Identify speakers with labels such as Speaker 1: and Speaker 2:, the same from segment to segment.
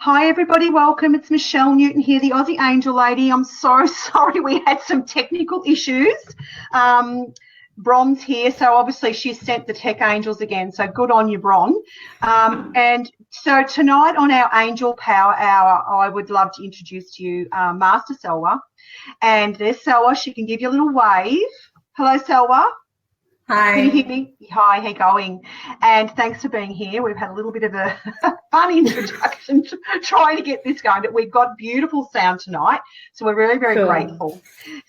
Speaker 1: Hi everybody, welcome. It's Michelle Newton here, the Aussie Angel Lady. I'm so sorry we had some technical issues. Bron's here, so obviously she's sent the tech angels again, so good on you, Bron. And so tonight on our Angel Power Hour, I would love to introduce to you Master Salwa. And there's Salwa. She can give you a little wave. Hello, Salwa.
Speaker 2: Hi.
Speaker 1: Can you hear me? Hi, how you going? And thanks for being here. We've had a little bit of a fun introduction trying to get this going, but we've got beautiful sound tonight, so we're really, very grateful.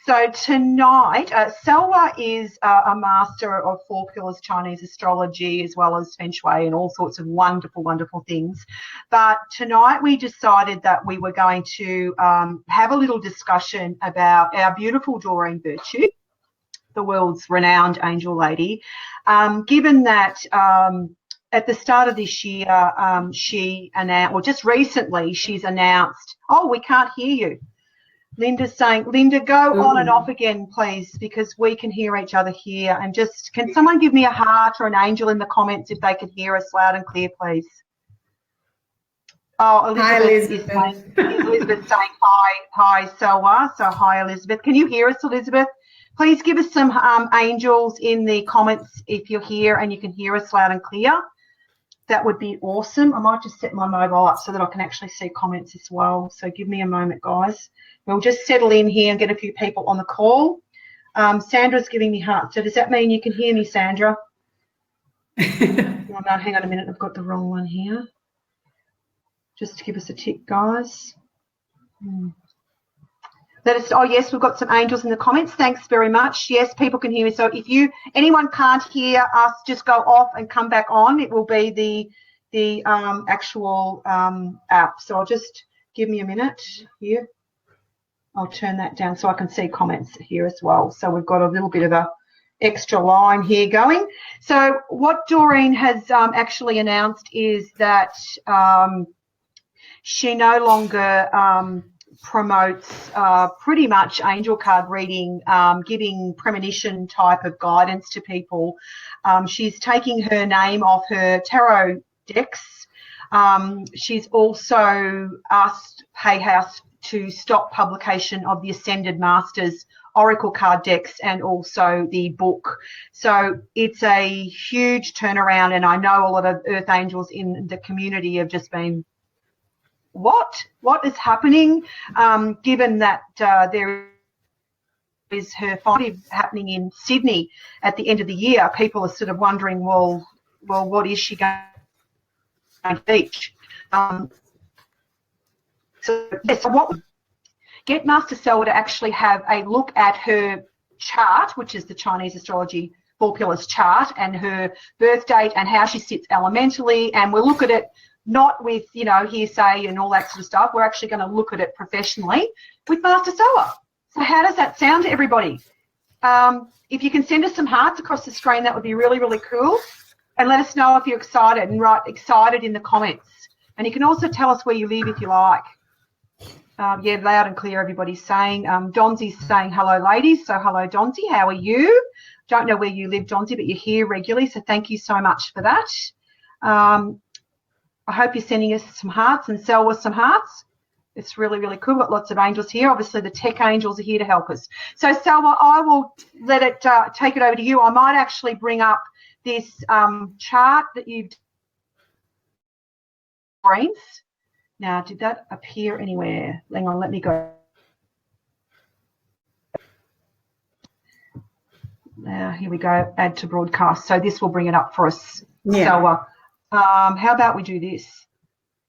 Speaker 1: So tonight, Salwa is a master of 4 pillars Chinese astrology as well as Feng Shui and all sorts of wonderful, wonderful things. But tonight we decided that we were going to have a little discussion about our beautiful Doreen Virtue, the world's renowned angel lady, given that at the start of this year she announced, or just recently she's announced, oh, we can't hear you. Linda's saying, Linda, go on and off again, please, because we can hear each other here. And just, can someone give me a heart or an angel in the comments if they can hear us loud and clear, please? Oh, Elizabeth Elizabeth's saying hi, Salwa. So hi, Elizabeth. Can you hear us, Elizabeth? Please give us some angels in the comments if you're here and you can hear us loud and clear. That would be awesome. I might just set my mobile up so that I can actually see comments as well. So give me a moment, guys. We'll just settle in here and get a few people on the call. Sandra's giving me hearts. So does that mean you can hear me, Sandra? Oh, no, hang on a minute. I've got the wrong one here. Just to give us a tick, guys. Oh, yes, we've got some angels in the comments. Thanks very much. Yes, people can hear me. So if anyone can't hear us, just go off and come back on. It will be the actual app. So I'll just give me a minute here. I'll turn that down so I can see comments here as well. So we've got a little bit of a extra line here going. So what Doreen has actually announced is that she no longer promotes pretty much angel card reading, giving premonition type of guidance to people. She's taking her name off her tarot decks. She's also asked Hay House to stop publication of the Ascended Masters Oracle card decks and also the book. So it's a huge turnaround, and I know a lot of Earth Angels in the community have just been, what is happening, given that there is her final happening in Sydney at the end of the year. People are sort of wondering, well, what is she going to teach? So what get Master Salwa to actually have a look at her chart, which is the Chinese astrology 4 pillars chart, and her birth date and how she sits elementally, and we'll look at it not with, hearsay and all that sort of stuff. We're actually going to look at it professionally with Master Salwa. So how does that sound to everybody? If you can send us some hearts across the screen, that would be really, really cool. And let us know if you're excited, and write excited in the comments. And you can also tell us where you live if you like. Yeah, loud and clear, everybody's saying. Donzi's saying, hello, ladies. So hello, Donzi. How are you? Don't know where you live, Donzi, but you're here regularly. So thank you so much for that. I hope you're sending us some hearts and Salwa some hearts. It's really, really cool. We've got lots of angels here. Obviously, the tech angels are here to help us. So, Salwa, I will let it take it over to you. I might actually bring up this chart that you've done. Now, did that appear anywhere? Hang on, let me go. Here we go, add to broadcast. So this will bring it up for us, Salwa. How about we do this?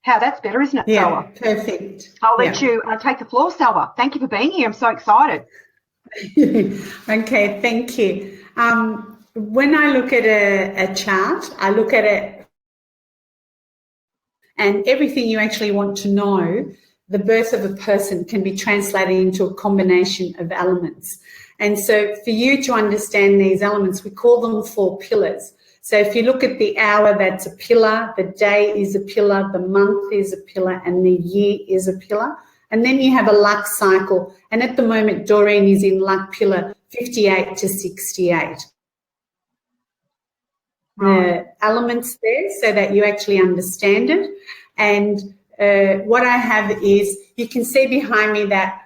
Speaker 1: That's better, isn't it, Salwa?
Speaker 2: Yeah, perfect.
Speaker 1: I'll let you take the floor, Salwa. Thank you for being here. I'm so excited.
Speaker 2: Okay, thank you. When I look at a chart, I look at it and everything you actually want to know, the birth of a person can be translated into a combination of elements. And so for you to understand these elements, we call them 4 pillars. So if you look at the hour, that's a pillar, the day is a pillar, the month is a pillar, and the year is a pillar. And then you have a luck cycle. And at the moment, Doreen is in luck pillar 58 to 68. Right. The elements there so that you actually understand it. And what I have is, you can see behind me that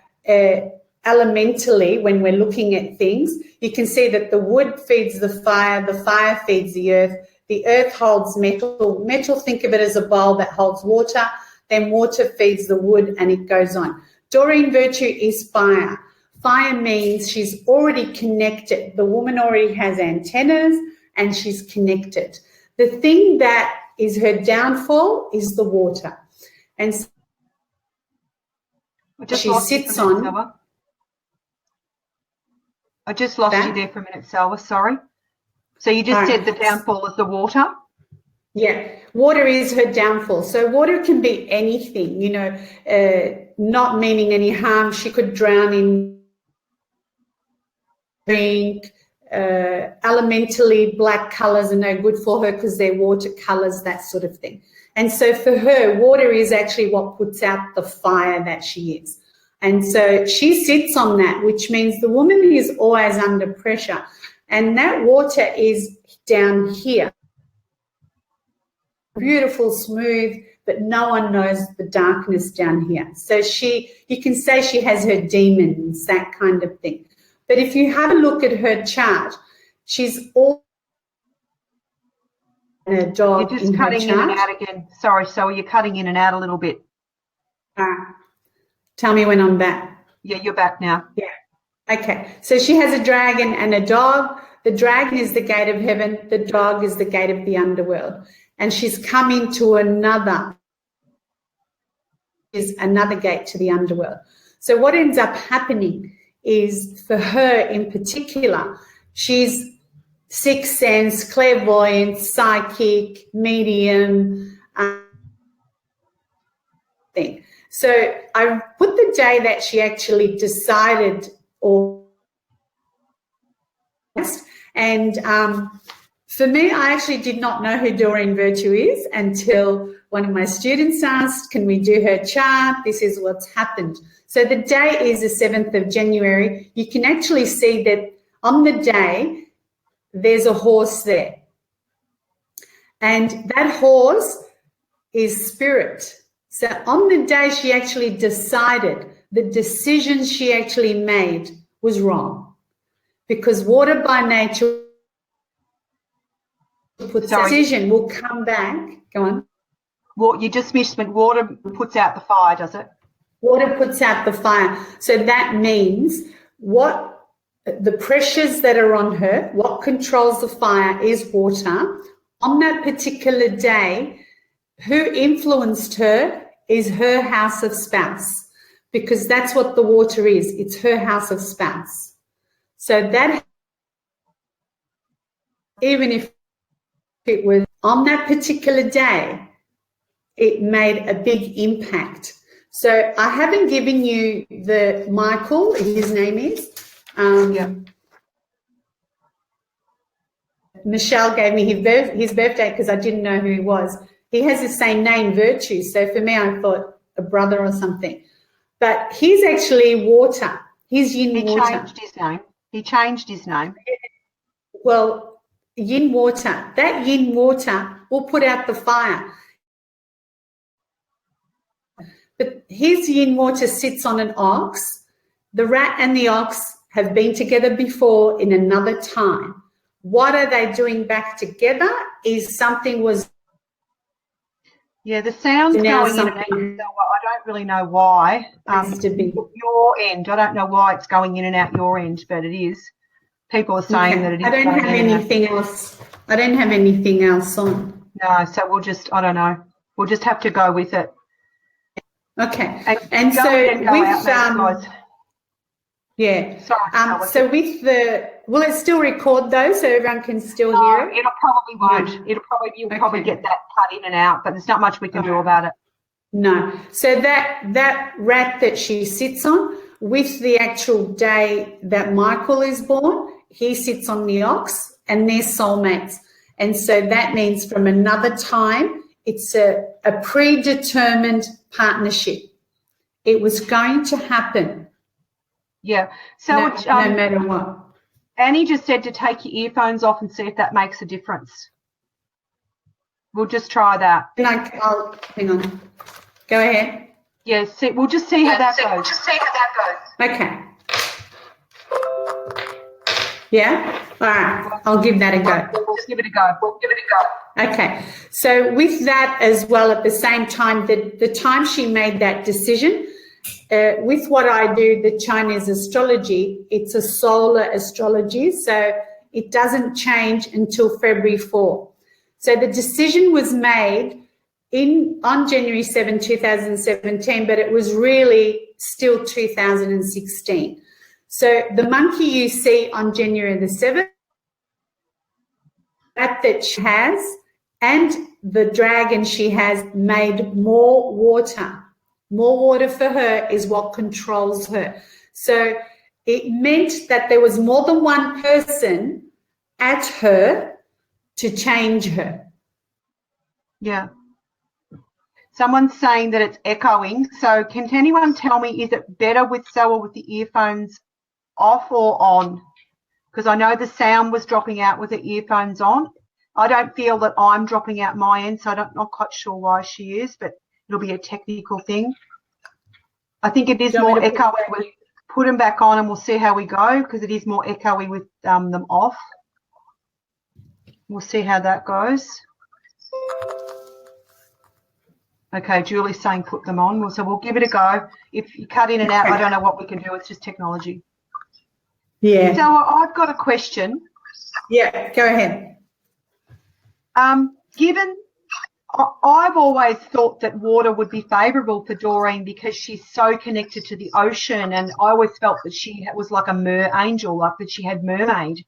Speaker 2: elementally, when we're looking at things, you can see that the wood feeds the fire feeds the earth holds metal. Metal, think of it as a bowl that holds water, then water feeds the wood, and it goes on. Doreen Virtue is fire. Fire means she's already connected. The woman already has antennas and she's connected. The thing that is her downfall is the water. And she sits on.
Speaker 1: I just lost you there for a minute, Salwa, sorry. So you just said the downfall is the water?
Speaker 2: Yeah, water is her downfall. So water can be anything, not meaning any harm. She could drown in drink. Elementally, black colours are no good for her because they're water colours, that sort of thing. And so for her, water is actually what puts out the fire that she is. And so she sits on that, which means the woman is always under pressure. And that water is down here. Beautiful, smooth, but no one knows the darkness down here. So you can say she has her demons, that kind of thing. But if you have a look at her chart, she's all a dog.
Speaker 1: You're just cutting in and out again. Sorry, so you're cutting in and out a little bit.
Speaker 2: Tell me when I'm back.
Speaker 1: Yeah, you're back now.
Speaker 2: Yeah. Okay. So she has a dragon and a dog. The dragon is the gate of heaven. The dog is the gate of the underworld. And she's coming to another gate to the underworld. So what ends up happening is, for her in particular, she's sixth sense, clairvoyant, psychic, medium thing. So I put the day that she actually decided, and for me, I actually did not know who Doreen Virtue is until one of my students asked, can we do her chart? This is what's happened. So the day is the 7th of January. You can actually see that on the day, there's a horse there. And that horse is spirit. So on the day she actually decided, the decision she actually made was wrong. Because water by nature, decision will come back. Go on.
Speaker 1: Well, you just missed, but water puts out the fire, does it?
Speaker 2: Water puts out the fire. So that means what the pressures that are on her, what controls the fire is water. On that particular day, who influenced her is her house of spouse, because that's what the water is. It's her house of spouse. So that, even if it was on that particular day, it made a big impact. So I haven't given you the Michael, his name is. Michelle gave me his birthday because I didn't know who he was. He has the same name, Virtue. So for me, I thought a brother or something. But he's actually water. He's yin water.
Speaker 1: He changed his name.
Speaker 2: Well, yin water. That yin water will put out the fire. But his yin water sits on an ox. The rat and the ox have been together before in another time. What are they doing back together is something was...
Speaker 1: Yeah, the sound's going in and out. I don't really know why. Your end, I don't know why it's going in and out your end, but it is. People are saying that it is.
Speaker 2: I don't have anything else. I don't have anything else on.
Speaker 1: No, so we'll just, I don't know. We'll just have to go with it.
Speaker 2: Okay. And so with yeah.
Speaker 1: Sorry,
Speaker 2: so with the, will it still record though, so everyone can still hear it?
Speaker 1: It'll probably won't. You'll probably get that cut in and out, but there's not much we can do about it.
Speaker 2: No. So that rat that she sits on, with the actual day that Michael is born, he sits on the ox, and they're soulmates. And so that means from another time, it's a predetermined partnership. It was going to happen.
Speaker 1: Yeah. So
Speaker 2: no matter what.
Speaker 1: Annie just said to take your earphones off and see if that makes a difference. We'll just try that.
Speaker 2: Hang on. Go ahead.
Speaker 1: Yes, we'll just see how that goes.
Speaker 2: Okay. Yeah? All right. I'll give that a go.
Speaker 1: We'll give it a go.
Speaker 2: Okay. So with that as well, at the same time, the time she made that decision, with what I do, the Chinese astrology, it's a solar astrology, so it doesn't change until February 4. So the decision was made on January 7, 2017, but it was really still 2016. So the monkey you see on January the 7th, that she has, and the dragon she has made more water. More water for her is what controls her. So it meant that there was more than one person at her to change her.
Speaker 1: Yeah. Someone's saying that it's echoing. So can anyone tell me, is it better with Salwa with the earphones off or on? Because I know the sound was dropping out with the earphones on. I don't feel that I'm dropping out my end, so I'm not quite sure why she is, but it'll be a technical thing. I think it is more echoey. We'll put them back on and we'll see how we go, because it is more echoey with them off. We'll see how that goes. Okay, Julie's saying put them on, so we'll give it a go. If you cut in and out, I don't know what we can do. It's just technology.
Speaker 2: Yeah.
Speaker 1: So I've got a question.
Speaker 2: Yeah, go ahead.
Speaker 1: Given I've always thought that water would be favourable for Doreen because she's so connected to the ocean, and I always felt that she was like a mer angel, like that she had mermaid.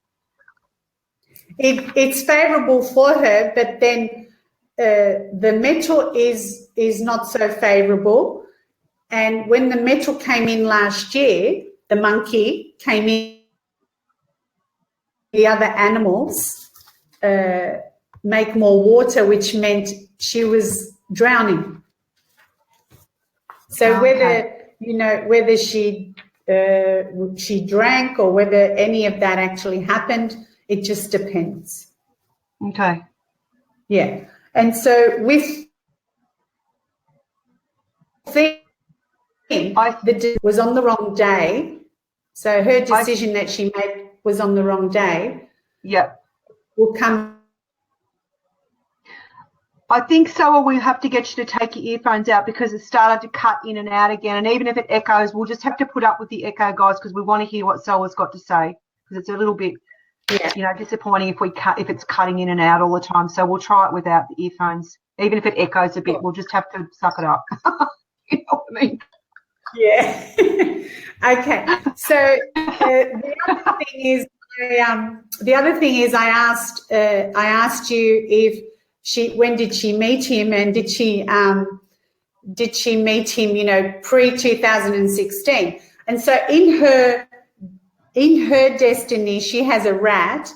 Speaker 2: It's favourable for her, but then the metal is not so favourable. And when the metal came in last year, the monkey came in, the other animals make more water, which meant she was drowning. So whether she drank or whether any of that actually happened, it just depends.
Speaker 1: Okay.
Speaker 2: Yeah. And so with was on the wrong day. So her decision that she made was on the wrong day.
Speaker 1: Yep.
Speaker 2: Will come.
Speaker 1: I think so. We'll have to get you to take your earphones out because it started to cut in and out again. And even if it echoes, we'll just have to put up with the echo, guys, because we want to hear what Salwa's got to say. Because it's a little bit, disappointing if it's cutting in and out all the time. So we'll try it without the earphones. Even if it echoes a bit, we'll just have to suck it up. You know what I mean?
Speaker 2: Yeah. Okay. So the other thing is, I asked you when did she meet him, and did she meet him, pre-2016? And so in her destiny, she has a rat,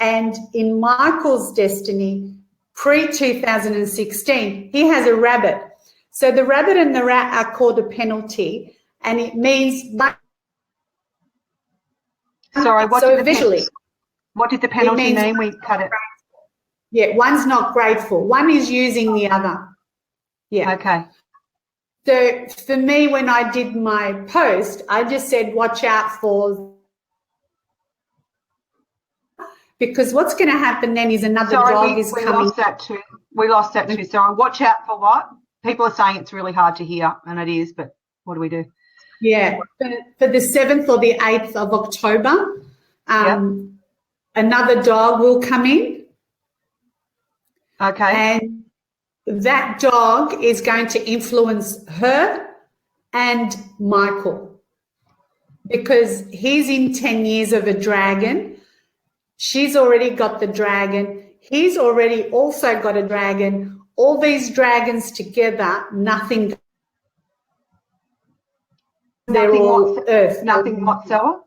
Speaker 2: and in Michael's destiny, pre-2016, he has a rabbit. So the rabbit and the rat are called a penalty, and it means.
Speaker 1: Sorry, what did the penalty mean? We cut it.
Speaker 2: Yeah, one's not grateful. One is using the other. Yeah.
Speaker 1: Okay.
Speaker 2: So for me, when I did my post, I just said, watch out for, because what's going to happen then is another dog is coming.
Speaker 1: We lost that too. Sorry, watch out for what? People are saying it's really hard to hear, and it is, but what do we do?
Speaker 2: Yeah, for the 7th or the 8th of October, another dog will come in.
Speaker 1: Okay.
Speaker 2: And that dog is going to influence her and Michael, because he's in 10 years of a dragon. She's already got the dragon. He's already also got a dragon. All these dragons together, nothing. They're all earth.
Speaker 1: Nothing whatsoever?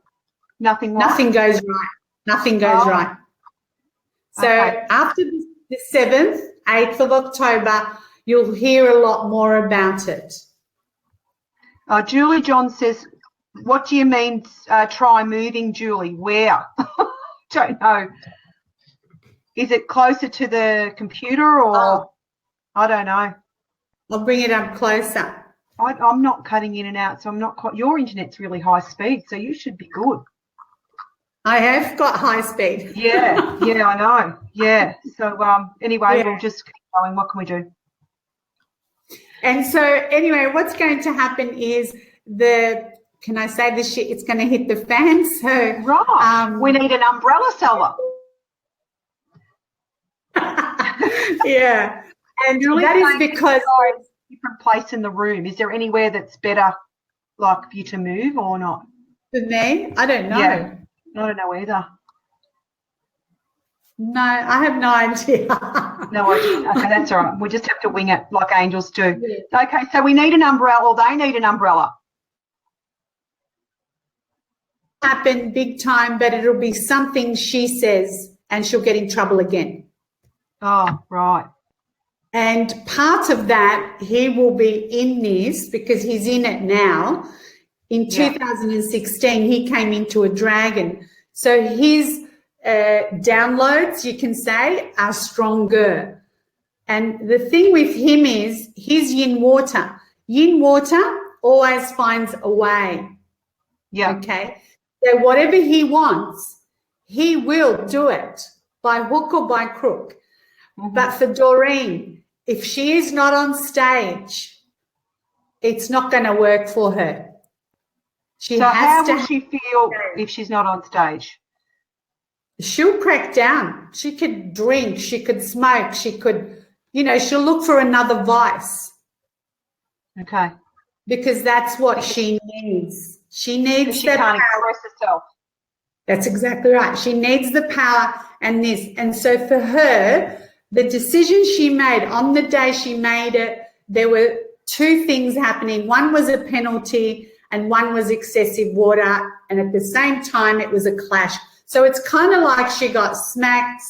Speaker 1: Nothing what?
Speaker 2: Nothing goes right. Nothing goes right. So after the 7th, 8th of October, you'll hear a lot more about it.
Speaker 1: Julie John says, what do you mean try moving, Julie? Where? Don't know. Is it closer to the computer or I don't know.
Speaker 2: I'll bring it up closer.
Speaker 1: I'm not cutting in and out, so I'm not quite. Your internet's really high speed, so you should be good.
Speaker 2: I have got high speed.
Speaker 1: Yeah, I know. Yeah. So anyway, we'll just keep going. What can we do?
Speaker 2: And so anyway, what's going to happen is can I say this shit? It's going to hit the fan. So
Speaker 1: right, we need an umbrella, Salwa.
Speaker 2: Yeah, and that is because
Speaker 1: different place in the room. Is there anywhere that's better, like for you to move or not?
Speaker 2: For me, I don't know.
Speaker 1: Yeah, I don't know either.
Speaker 2: No, I have no idea.
Speaker 1: No idea. Okay, that's all right. We just have to wing it like angels do. Yeah. Okay, so we need an umbrella, or they need an umbrella.
Speaker 2: Happen big time, but it'll be something she says and she'll get in trouble again.
Speaker 1: Oh, right.
Speaker 2: And part of that, he will be in this because he's in it now. In 2016, he came into a dragon. So his downloads, you can say, are stronger. And the thing with him is he's yin water. Yin water always finds a way.
Speaker 1: Yeah.
Speaker 2: Okay. So whatever he wants, he will do it by hook or by crook. Mm-hmm. But for Doreen, if she is not on stage, it's not going to work for her.
Speaker 1: How will she feel if she's not on stage?
Speaker 2: She'll crack down. She could drink. She could smoke. She could, she'll look for another vice.
Speaker 1: Okay.
Speaker 2: Because that's what she needs. She needs
Speaker 1: the power. Express herself.
Speaker 2: That's exactly right. She needs the power and this. And so for her, the decision she made on the day she made it, there were two things happening. One was a penalty and one was excessive water. And at the same time, it was a clash. So it's kind of like she got smacked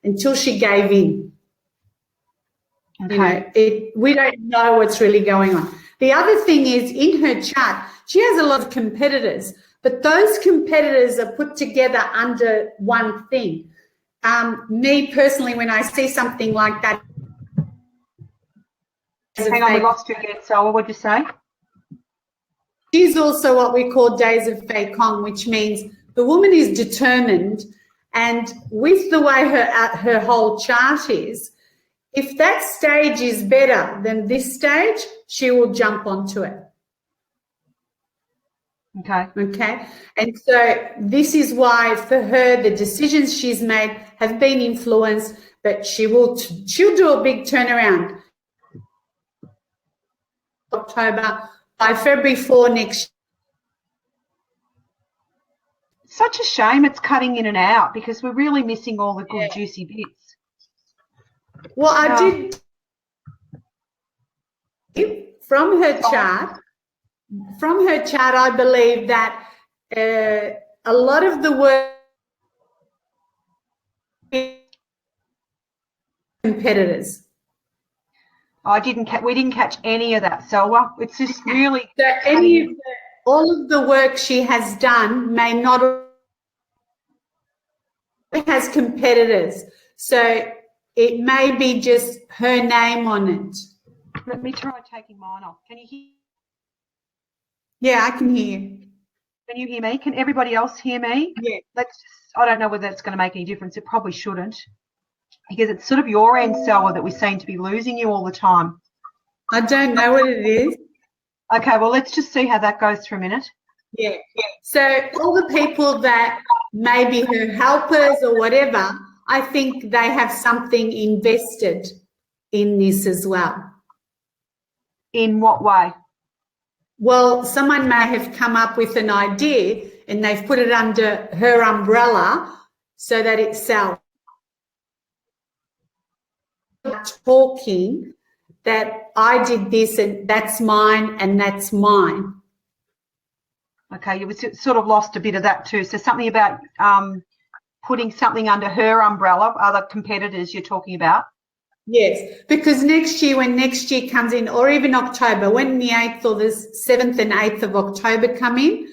Speaker 2: until she gave in.
Speaker 1: Okay.
Speaker 2: We don't know what's really going on. The other thing is in her chart, she has a lot of competitors, but those competitors are put together under one thing. Me personally, when I see something like that.
Speaker 1: Hang on, we lost you again, Salwa. What'd you say?
Speaker 2: She's also what we call days of Fei Kong, which means the woman is determined, and with the way her whole chart is, if that stage is better than this stage, she will jump onto it. Okay. And so this is why for her, the decisions she's made have been influenced, but she'll do a big turnaround. October, by February 4 next year.
Speaker 1: Such a shame it's cutting in and out because we're really missing all the good juicy bits.
Speaker 2: Well, I did from her chart. From her chart, I believe that a lot of the work competitors.
Speaker 1: We didn't catch any of that, Salwa. It's just really
Speaker 2: all of the work she has done may not has competitors. So it may be just her name on it.
Speaker 1: Let me try taking mine off. Can you hear?
Speaker 2: Yeah, I can hear you.
Speaker 1: Can you hear me? Can everybody else hear me?
Speaker 2: Yeah.
Speaker 1: I don't know whether it's going to make any difference. It probably shouldn't. Because it's sort of your end, Salwa, that we seem to be losing you all the time.
Speaker 2: I don't know what it is.
Speaker 1: Okay, well, let's just see how that goes for a minute.
Speaker 2: Yeah. So all the people that may be her helpers or whatever, I think they have something invested in this as well.
Speaker 1: In what way?
Speaker 2: Well, someone may have come up with an idea and they've put it under her umbrella so that it sells. Talking that I did this and that's mine and that's mine.
Speaker 1: Okay, you sort of lost a bit of that too. So something about putting something under her umbrella, other competitors you're talking about.
Speaker 2: Yes, because when next year comes in, or even October, when the 8th or the 7th and 8th of October come in,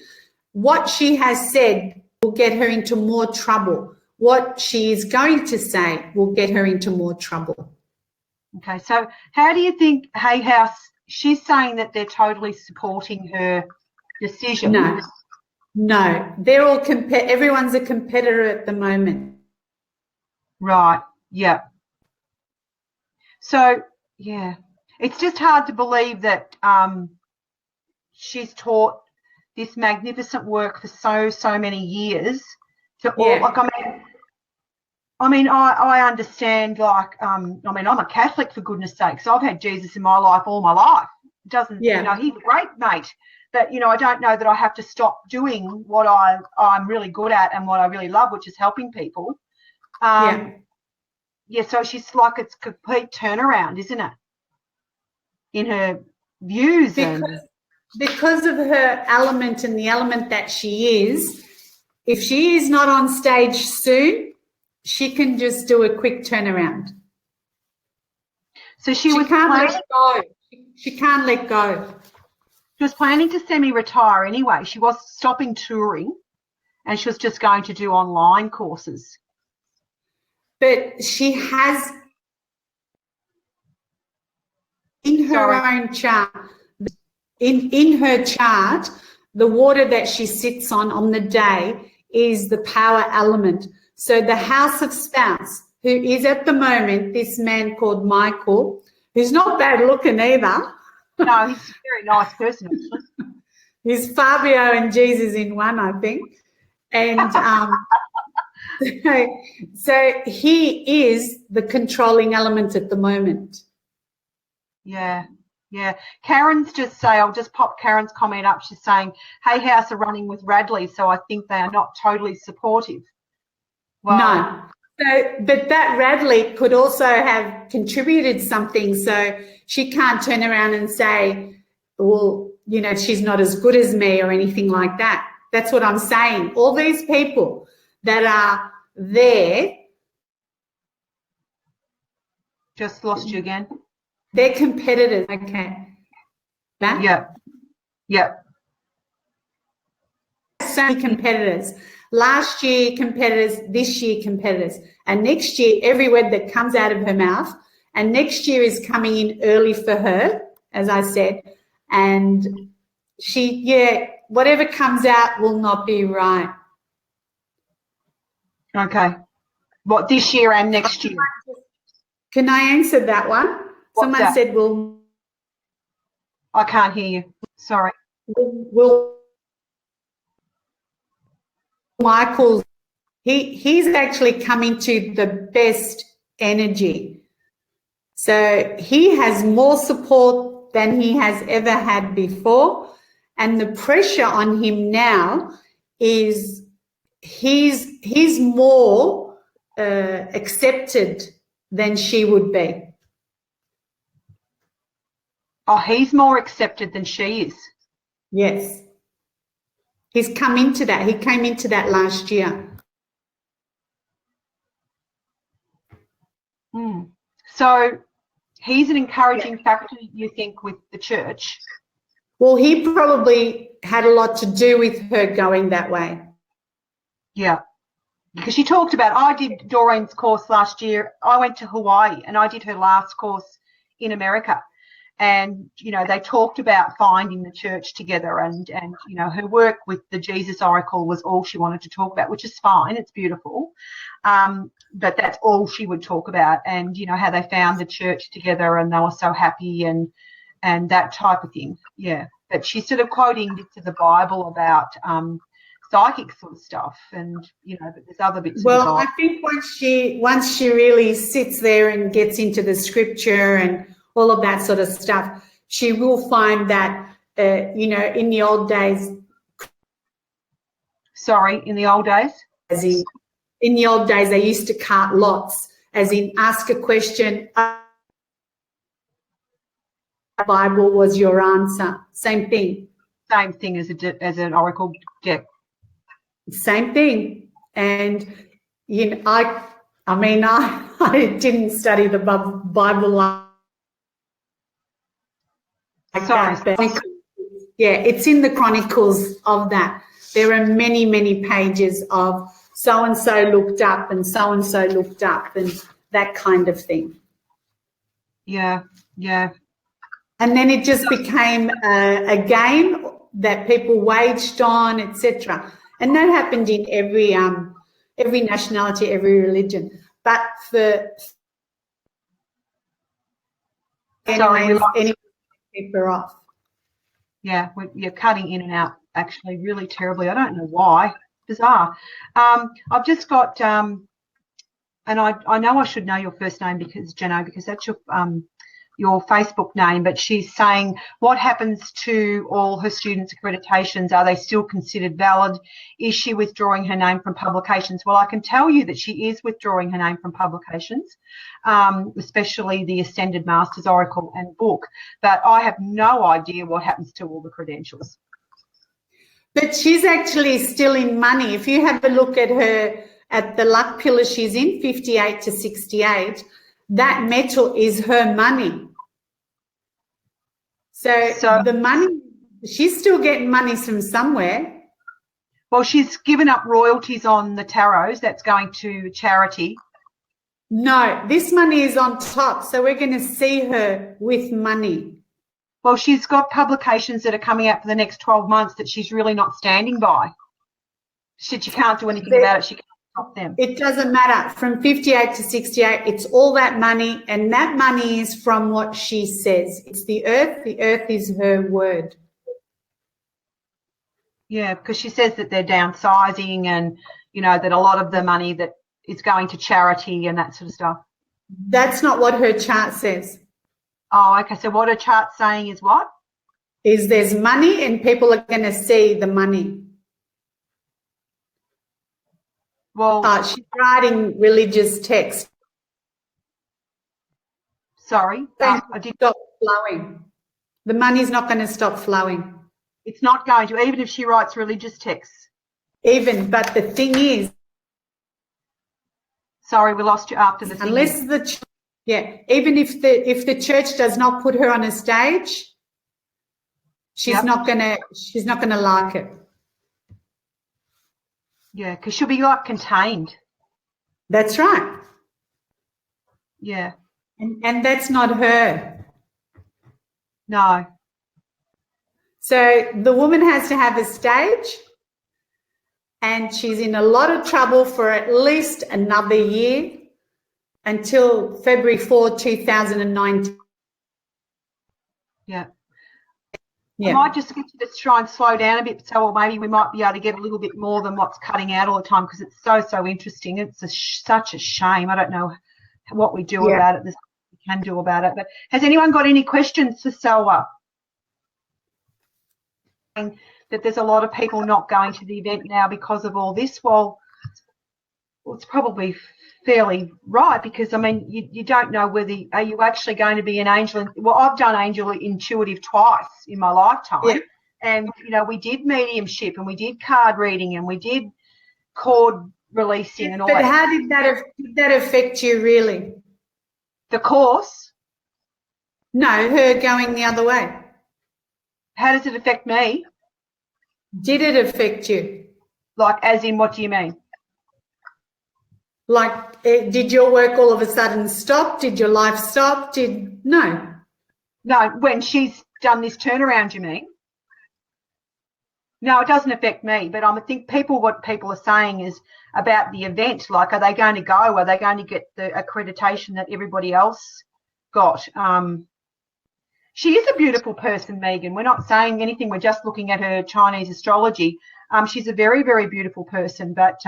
Speaker 2: what she has said will get her into more trouble. What she is going to say will get her into more trouble.
Speaker 1: Okay, so how do you think Hay House, she's saying that they're totally supporting her decision.
Speaker 2: No, they're all everyone's a competitor at the moment.
Speaker 1: Right, yeah. So, yeah, it's just hard to believe that she's taught this magnificent work for so many years to all, like, I understand, like, I'm a Catholic, for goodness sake, so I've had Jesus in my life all my life. It doesn't, he's a great mate, but, I don't know that I have to stop doing what I'm really good at and what I really love, which is helping people. So she's like, it's a complete turnaround, isn't it, in her views?
Speaker 2: Because of her element and the element that she is, if she is not on stage soon, she can just do a quick turnaround.
Speaker 1: So she
Speaker 2: can't let go. She can't let go.
Speaker 1: She was planning to semi-retire anyway. She was stopping touring and she was just going to do online courses.
Speaker 2: But she has in her own chart, in her chart, the water that she sits on the day is the power element. So the house of spouse, who is at the moment this man called Michael, who's not bad looking either.
Speaker 1: No, he's a very nice person.
Speaker 2: He's Fabio and Jesus in one, I think. And so he is the controlling element at the moment.
Speaker 1: Yeah. Karen's I'll just pop Karen's comment up. She's saying, Hay House are running with Radley, so I think they are not totally supportive. Well,
Speaker 2: no. So, but that Radley could also have contributed something. So she can't turn around and say, well, she's not as good as me or anything like that. That's what I'm saying. All these people that are there.
Speaker 1: Just lost you again.
Speaker 2: They're competitors. Okay.
Speaker 1: Yep.
Speaker 2: So many competitors. Last year competitors, this year competitors. And next year, every word that comes out of her mouth, and next year is coming in early for her, as I said, and whatever comes out will not be right.
Speaker 1: Okay. What, this year and next year?
Speaker 2: Can I answer that one? Someone said, well,
Speaker 1: I can't hear you. Sorry.
Speaker 2: Will Michael, he's actually coming to the best energy. So he has more support than he has ever had before. And the pressure on him now is he's more accepted than she would be.
Speaker 1: Oh, he's more accepted than she is.
Speaker 2: Yes. He's come into that. He came into that last year.
Speaker 1: So he's an encouraging factor, you think, with the church?
Speaker 2: Well, he probably had a lot to do with her going that way. Yeah.
Speaker 1: Because she talked about, I did Doreen's course last year. I went to Hawaii and I did her last course in America. And, they talked about finding the church together and her work with the Jesus Oracle was all she wanted to talk about, which is fine. It's beautiful. But that's all she would talk about and, how they found the church together and they were so happy and that type of thing. Yeah. But she's sort of quoting bits of the Bible about psychic sort of stuff and, but there's other bits.
Speaker 2: Well, I think once she really sits there and gets into the scripture and all of that sort of stuff, she will find that, in the old days.
Speaker 1: Sorry, in the old days?
Speaker 2: In the old days, they used to cart lots, as in ask a question, Bible was your answer. Same thing.
Speaker 1: Same thing as an oracle deck.
Speaker 2: Same thing. And, I didn't study the Bible like that. But yeah, it's in the chronicles of that. There are many, many pages of so-and-so looked up and so-and-so looked up and that kind of thing.
Speaker 1: Yeah, yeah.
Speaker 2: And then it just became a game that people waged on, etc. And that happened in every nationality, every religion. But for
Speaker 1: Sorry, we lost.
Speaker 2: anyone keep her off.
Speaker 1: Yeah, you're cutting in and out actually really terribly. I don't know why. Bizarre. I've just got, and I know I should know your first name because Jeno, because that's your Facebook name, but she's saying, what happens to all her students' accreditations? Are they still considered valid? Is she withdrawing her name from publications? Well, I can tell you that she is withdrawing her name from publications, especially the Ascended Masters Oracle and book, but I have no idea what happens to all the credentials.
Speaker 2: But she's actually still in money. If you have a look at her, at the luck pillar she's in, 58 to 68, that metal is her money. So the money, she's still getting money from somewhere.
Speaker 1: Well, she's given up royalties on the tarots. That's going to charity.
Speaker 2: No, this money is on top. So we're going to see her with money.
Speaker 1: Well, she's got publications that are coming out for the next 12 months that she's really not standing by. She can't do anything about it. She can't stop them.
Speaker 2: It doesn't matter. From 58 to 68, it's all that money, and that money is from what she says. It's the earth. The earth is her word.
Speaker 1: Yeah, because she says that they're downsizing and, you know, that a lot of the money that is going to charity and that sort of stuff.
Speaker 2: That's not what her chart says.
Speaker 1: Oh, okay. So what her chart's saying is what?
Speaker 2: Is there's money and people are going to see the money.
Speaker 1: Well,
Speaker 2: she's writing religious text.
Speaker 1: Sorry,
Speaker 2: I did stop flowing. The money's not going to stop flowing.
Speaker 1: It's not going to, even if she writes religious texts.
Speaker 2: But the thing is,
Speaker 1: sorry, we lost you after the thing.
Speaker 2: Unless even if the church does not put her on a stage, she's not gonna like it.
Speaker 1: Yeah, because she'll be like contained.
Speaker 2: That's right.
Speaker 1: Yeah.
Speaker 2: And that's not her.
Speaker 1: No.
Speaker 2: So the woman has to have a stage, and she's in a lot of trouble for at least another year until February 4, 2019.
Speaker 1: Yeah. I might just get you to try and slow down a bit, so maybe we might be able to get a little bit more than what's cutting out all the time, because it's so interesting. It's such a shame. I don't know what we do about it. There's nothing we can do about it. But has anyone got any questions for Salwa? That there's a lot of people not going to the event now because of all this. Well, it's probably fairly right, because I mean you don't know whether are you actually going to be an angel. Well, I've done angel intuitive twice in my lifetime, and you know we did mediumship and we did card reading and we did cord releasing and all that.
Speaker 2: But how did that affect you really?
Speaker 1: The course?
Speaker 2: No, her going the other way.
Speaker 1: How does it affect me?
Speaker 2: Did it affect you?
Speaker 1: Like, as in, what do you mean?
Speaker 2: Like, did your work all of a sudden stop? Did your life stop? No.
Speaker 1: No, when she's done this turnaround, you mean? No, it doesn't affect me, but I think what people are saying is about the event, like, are they going to go? Are they going to get the accreditation that everybody else got? She is a beautiful person, Megan. We're not saying anything. We're just looking at her Chinese astrology. She's a very, very beautiful person, but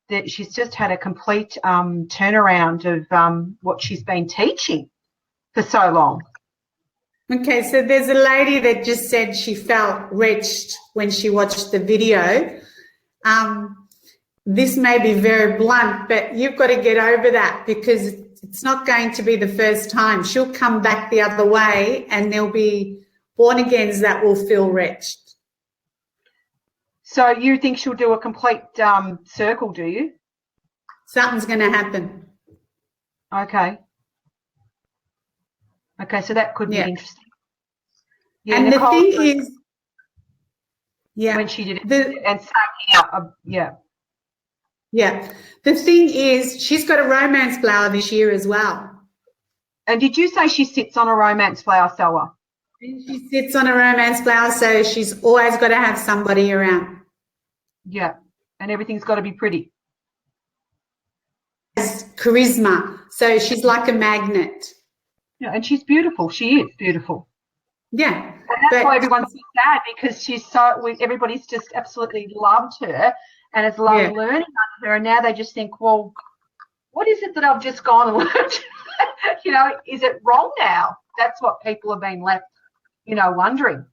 Speaker 1: that she's just had a complete turnaround of what she's been teaching for so long.
Speaker 2: Okay, so there's a lady that just said she felt wretched when she watched the video. This may be very blunt, but you've got to get over that, because it's not going to be the first time. She'll come back the other way and there'll be born-agains that will feel wretched.
Speaker 1: So you think she'll do a complete circle, do you?
Speaker 2: Something's going to happen.
Speaker 1: Okay. Okay, so that could be interesting. Yeah,
Speaker 2: and
Speaker 1: Nicole,
Speaker 2: the thing is,
Speaker 1: when she did it, and
Speaker 2: the thing is, she's got a romance flower this year as well.
Speaker 1: And did you say she sits on a romance flower, Salwa?
Speaker 2: She sits on a romance flower, so she's always got to have somebody around.
Speaker 1: Yeah, and everything's got to be pretty.
Speaker 2: Has charisma, so she's like a magnet.
Speaker 1: Yeah, and she's beautiful. She is beautiful.
Speaker 2: Yeah.
Speaker 1: And that's why everyone's so sad, because everybody's just absolutely loved her and has loved learning under her, and now they just think, well, what is it that I've just gone and learned? You know, is it wrong now? That's what people have been left, you know, wondering.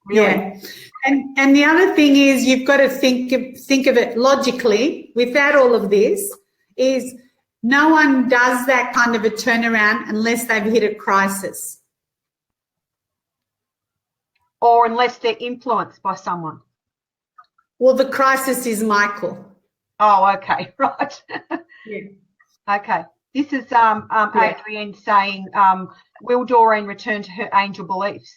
Speaker 1: Really.
Speaker 2: Yeah. And the other thing is, you've got to think of it logically. Without all of this, is no one does that kind of a turnaround unless they've hit a crisis.
Speaker 1: Or unless they're influenced by someone.
Speaker 2: Well, the crisis is Michael.
Speaker 1: Oh, okay, right.
Speaker 2: Yeah.
Speaker 1: Okay. This is Adrienne saying, will Doreen return to her angel beliefs?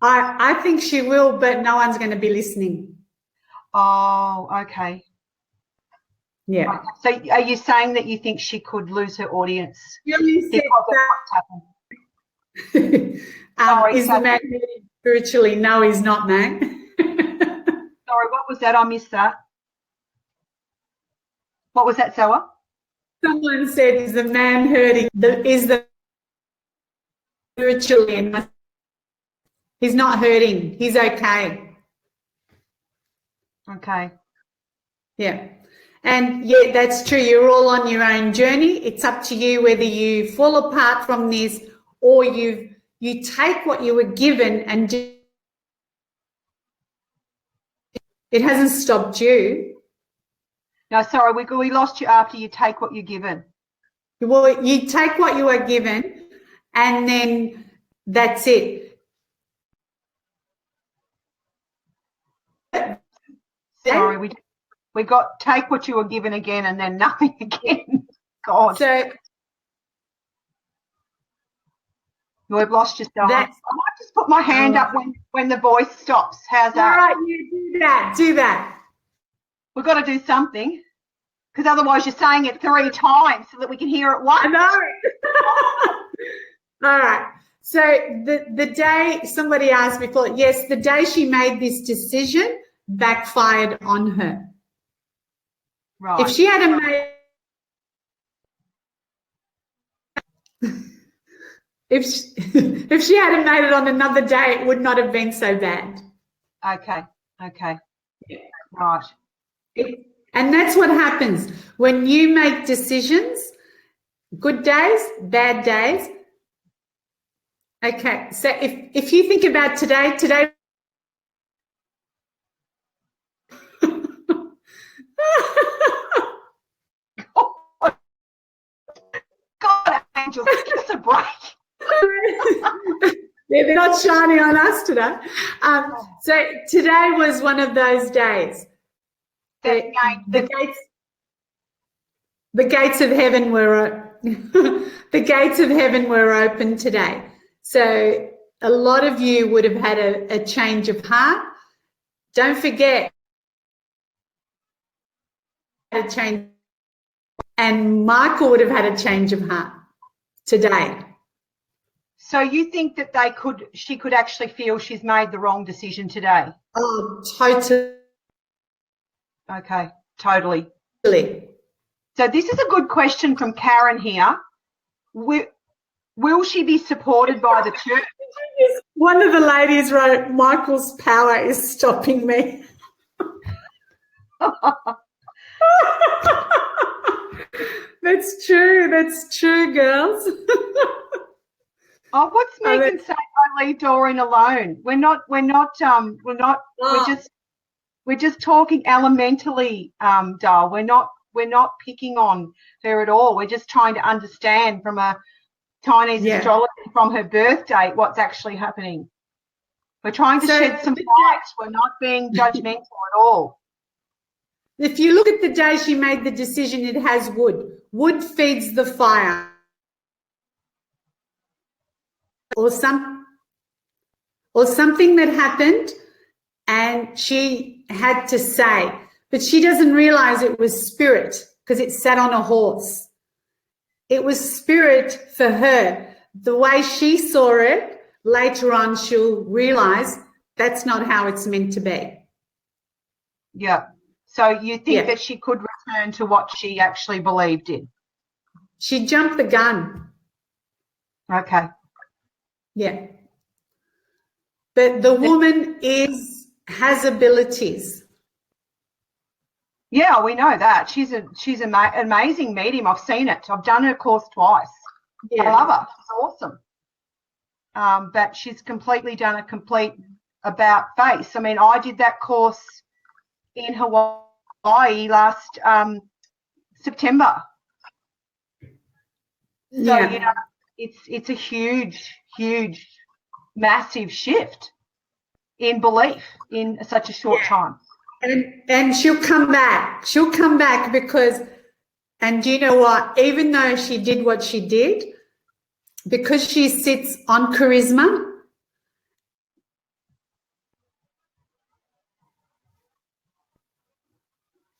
Speaker 2: I think she will, but no one's going to be listening.
Speaker 1: Oh, okay.
Speaker 2: Yeah.
Speaker 1: So are you saying that you think she could lose her audience
Speaker 2: You
Speaker 1: because of what's happened?
Speaker 2: Is the man spiritually? No, he's not, man.
Speaker 1: Sorry, what was that? I missed that. What was that, Salwa?
Speaker 2: Someone said, is the man hurting? Is the spiritually? He's not hurting. He's okay.
Speaker 1: Okay.
Speaker 2: Yeah. And yeah, that's true. You're all on your own journey. It's up to you whether you fall apart from this or you take what you were given and do. It hasn't stopped you.
Speaker 1: No, sorry, we lost you after you take what you're given.
Speaker 2: Well, you take what you are given and then that's it.
Speaker 1: Sorry, we got take what you were given again and then nothing again. God.
Speaker 2: So
Speaker 1: we've lost you, Salwa. I might just put my hand up when the voice stops. How's that?
Speaker 2: All right, you do that.
Speaker 1: We've got to do something, because otherwise you're saying it 3 times so that we can hear it once.
Speaker 2: I know. All right. So the day somebody asked before, yes, the day she made this decision backfired on her.
Speaker 1: Right.
Speaker 2: If she had made if she hadn't made it on another day, it would not have been so bad.
Speaker 1: Okay. Yeah. Right.
Speaker 2: And that's what happens when you make decisions, good days, bad days. Okay, so if you think about today
Speaker 1: God, angels, give us a break.
Speaker 2: Yeah, they're not shining on us today. So today was one of those days. The gates of heaven were the gates of heaven were open today. So a lot of you would have had a change of heart. Don't forget a change, and Michael would have had a change of heart today.
Speaker 1: So you think that she could actually feel she's made the wrong decision today?
Speaker 2: Oh, totally.
Speaker 1: Okay, totally. So this is a good question from Karen here. Will she be supported by the church?
Speaker 2: One of the ladies wrote, Michael's power is stopping me. That's true, girls.
Speaker 1: Oh, what's Megan saying? I leave Doreen alone. We're just talking elementally, Dal. We're not picking on her at all. We're just trying to understand from a Chinese astrology, from her birth date, what's actually happening. We're trying to shed some light. We're not being judgmental at all.
Speaker 2: If you look at the day she made the decision, it has wood. Wood feeds the fire. Or something that happened and she had to say, but she doesn't realize it was spirit because it sat on a horse. It was spirit for her. The way she saw it, later on she'll realise that's not how it's meant to be.
Speaker 1: Yeah. So you think that she could return to what she actually believed in?
Speaker 2: She jumped the gun.
Speaker 1: Okay.
Speaker 2: Yeah. But the woman has abilities.
Speaker 1: Yeah, we know that. She's an amazing medium. I've seen it. I've done her course twice. Yeah. I love her. She's awesome. But she's completely done a complete about face. I mean, I did that course in Hawaii last September. So, you know, it's a huge, huge, massive shift in belief in such a short time.
Speaker 2: And she'll come back. She'll come back because, and you know what, even though she did what she did, because she sits on charisma,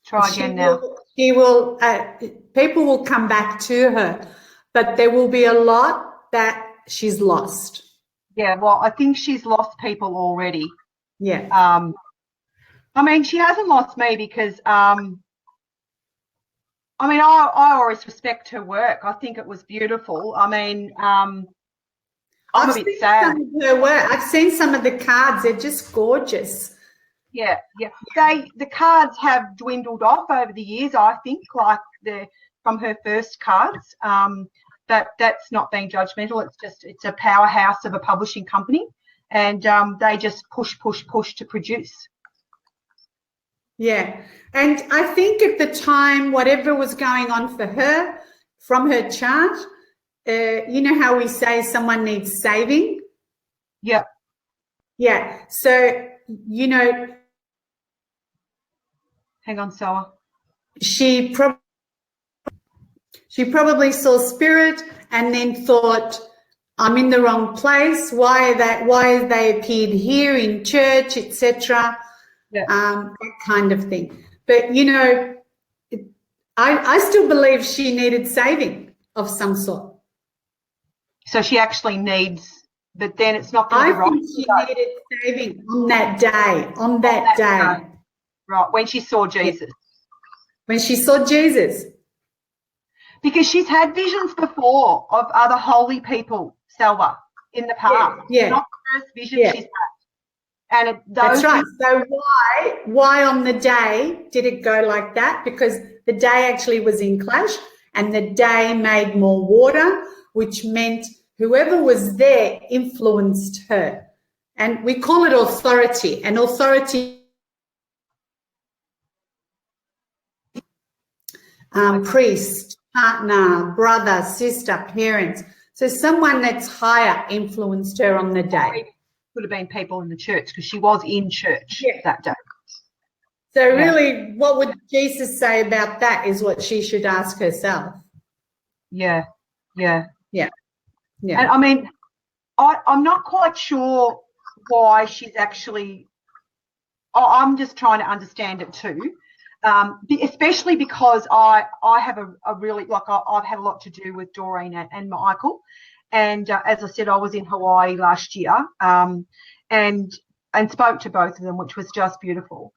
Speaker 1: try again now.
Speaker 2: People will come back to her, but there will be a lot that she's lost.
Speaker 1: Yeah, well, I think she's lost people already.
Speaker 2: Yeah.
Speaker 1: I mean, she hasn't lost me because, I mean, I always respect her work. I think it was beautiful. I mean, I'm a bit sad.
Speaker 2: Some of her work. I've seen some of the cards. They're just gorgeous.
Speaker 1: Yeah. The cards have dwindled off over the years, I think, like from her first cards. That's not being judgmental. It's a powerhouse of a publishing company, and they just push to produce.
Speaker 2: Yeah, and I think at the time, whatever was going on for her from her chart, you know how we say someone needs saving?
Speaker 1: Yeah.
Speaker 2: Yeah, so, you know.
Speaker 1: Hang on, Salwa.
Speaker 2: She probably saw spirit and then thought, I'm in the wrong place. Why they appeared here in church, etc.
Speaker 1: Yeah.
Speaker 2: That kind of thing. But, you know, I still believe she needed saving of some sort.
Speaker 1: So she actually needs, but then it's not going to be right.
Speaker 2: I think she needed saving on that day.
Speaker 1: Right, when she saw Jesus.
Speaker 2: Yeah. When she saw Jesus.
Speaker 1: Because she's had visions before of other holy people, Salwa, in the past.
Speaker 2: Yeah.
Speaker 1: Not the first vision she's had. And
Speaker 2: that's right. So why on the day did it go like that? Because the day actually was in clash, and the day made more water, which meant whoever was there influenced her. And we call it authority. And authority, priest, partner, brother, sister, parents. So someone that's higher influenced her on the day.
Speaker 1: Could have been people in the church because she was in church that day.
Speaker 2: So really, what would Jesus say about that is what she should ask herself.
Speaker 1: Yeah.
Speaker 2: And
Speaker 1: I mean, I'm not quite sure why she's actually, I'm just trying to understand it too, especially because I have a really, like I've had a lot to do with Doreen and Michael. And as I said, I was in Hawaii last year and spoke to both of them, which was just beautiful.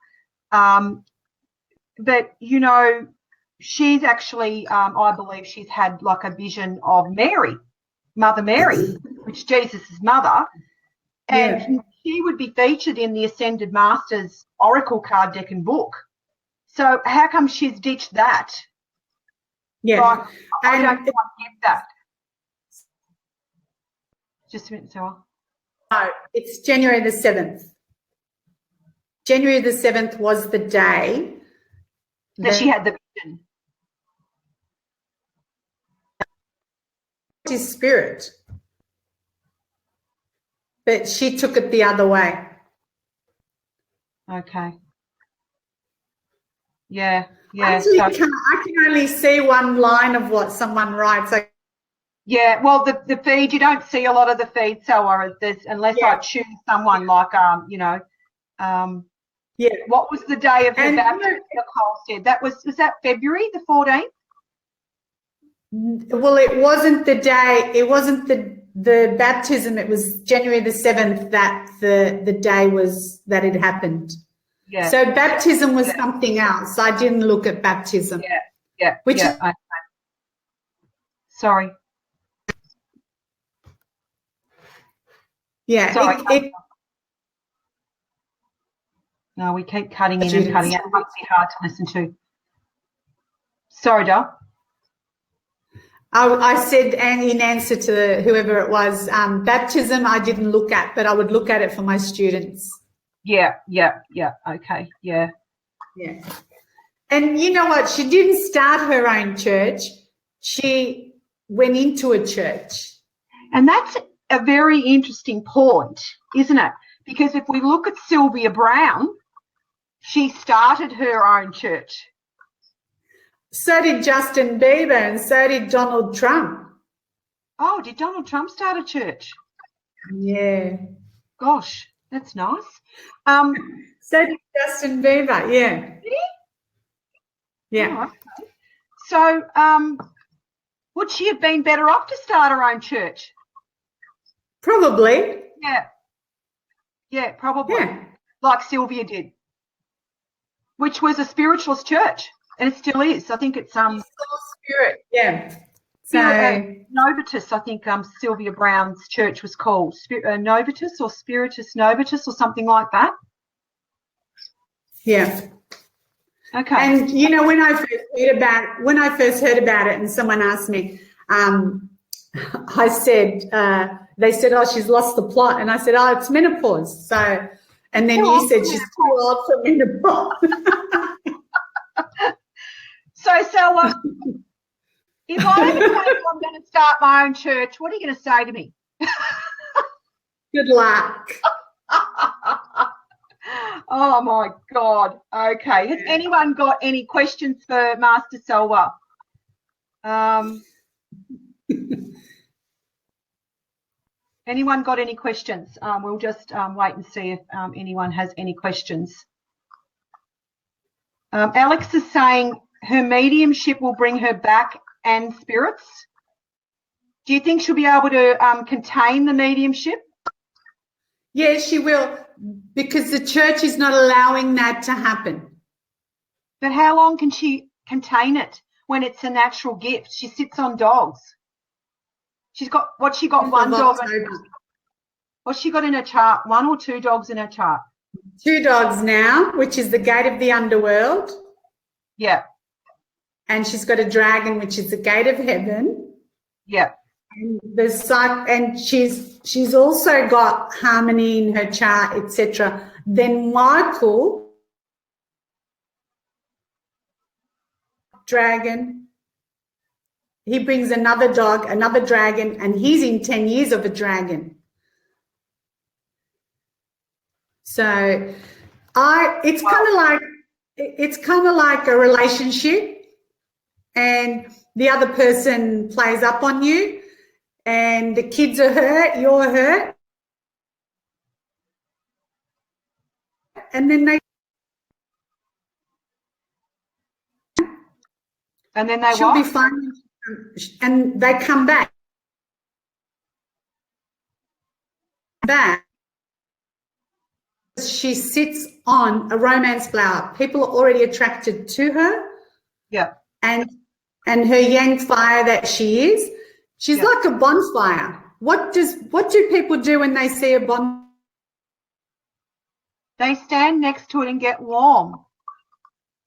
Speaker 1: But, you know, she's actually, I believe she's had like a vision of Mary, Mother Mary, which is Jesus' mother. And she would be featured in the Ascended Masters Oracle card deck and book. So how come she's ditched that?
Speaker 2: Yeah.
Speaker 1: Like, I don't quite get that. Just a minute, Salwa.
Speaker 2: No, it's January the 7th. January the 7th was the day
Speaker 1: that she had the vision.
Speaker 2: His spirit. But she took it the other way.
Speaker 1: Okay. Yeah.
Speaker 2: Actually, I can only see one line of what someone writes.
Speaker 1: Yeah, well, the feed, you don't see a lot of the feed, Salwa, unless I choose someone like, you know, what was the day of her baptism? Nicole said that was that February the 14th?
Speaker 2: Well, it wasn't the day. It wasn't the baptism. It was January the 7th that the day was that it happened.
Speaker 1: Yeah.
Speaker 2: So baptism was something else. I didn't look at baptism.
Speaker 1: Yeah.
Speaker 2: Which is,
Speaker 1: okay. Sorry.
Speaker 2: yeah.
Speaker 1: Sorry. No, we keep cutting in and cutting out. It must be hard to listen to. Sorry, Dal.
Speaker 2: I said, and in answer to whoever it was, baptism I didn't look at, but I would look at it for my students.
Speaker 1: Yeah. Okay, yeah.
Speaker 2: Yeah. And you know what? She didn't start her own church. She went into a church.
Speaker 1: And that's a very interesting point, isn't it? Because if we look at Sylvia Brown, she started her own church.
Speaker 2: So did Justin Bieber and so did Donald Trump.
Speaker 1: Oh, did Donald Trump start a church?
Speaker 2: Yeah.
Speaker 1: Gosh, that's nice.
Speaker 2: So did Justin Bieber, yeah.
Speaker 1: Did he?
Speaker 2: Yeah.
Speaker 1: Oh, okay. So would she have been better off to start her own church?
Speaker 2: Probably.
Speaker 1: Yeah, probably.
Speaker 2: Yeah.
Speaker 1: Like Sylvia did, which was a spiritualist church, and it still is. I think it's
Speaker 2: Spirit, yeah. So
Speaker 1: Novitus, I think Sylvia Brown's church was called Novitus or Spiritus Novitus or something like that.
Speaker 2: Yeah.
Speaker 1: Okay.
Speaker 2: And you know, when I first heard about it, and someone asked me, I said, they said, "Oh, she's lost the plot," and I said, "Oh, it's menopause." So, and then you said she's too old for menopause.
Speaker 1: So, Salwa, if I ever tell you I'm going to start my own church, what are you going to say to me?
Speaker 2: Good luck.
Speaker 1: Oh my God. Okay. Has anyone got any questions for Master Salwa? Anyone got any questions? We'll just wait and see if anyone has any questions. Alex is saying her mediumship will bring her back and spirits. Do you think she'll be able to contain the mediumship?
Speaker 2: Yeah, she will, because the church is not allowing that to happen.
Speaker 1: But how long can she contain it when it's a natural gift? She sits on dogs. She's got what? She got one dog. What's she got in her chart? 1 or 2 dogs in her chart?
Speaker 2: 2 dogs now, which is the gate of the underworld.
Speaker 1: Yeah.
Speaker 2: And she's got a dragon, which is the gate of heaven.
Speaker 1: Yeah.
Speaker 2: And she's also got harmony in her chart, etc. Then Michael, dragon, he brings another dog, another dragon, and he's in 10 years of a dragon. So it's kind of like a relationship, and the other person plays up on you, and the kids are hurt, you're hurt, and then she'll be fine, and they come back. She sits on a romance flower. People are already attracted to her.
Speaker 1: Yeah.
Speaker 2: And her yang fire that she is, she's like a bonfire. What do people do when they see a bonfire?
Speaker 1: They stand next to it and get warm.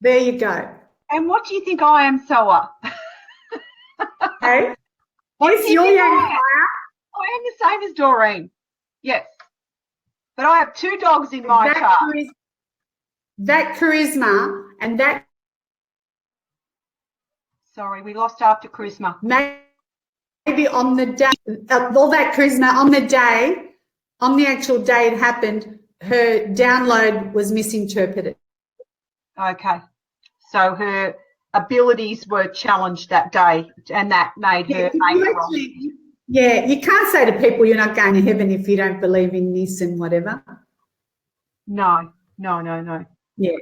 Speaker 2: There you go.
Speaker 1: And what do you think I am, Salwa?
Speaker 2: Hey? What's your yang fire?
Speaker 1: I am the same as Doreen. Yes. But I have 2 dogs in my chart.
Speaker 2: That charisma and that...
Speaker 1: Sorry, we lost after charisma.
Speaker 2: Maybe on the day, all that charisma on the actual day it happened, her download was misinterpreted.
Speaker 1: Okay. So her abilities were challenged that day, and that made her wrong.
Speaker 2: Yeah, you can't say to people you're not going to heaven if you don't believe in this and whatever.
Speaker 1: No.
Speaker 2: Yeah.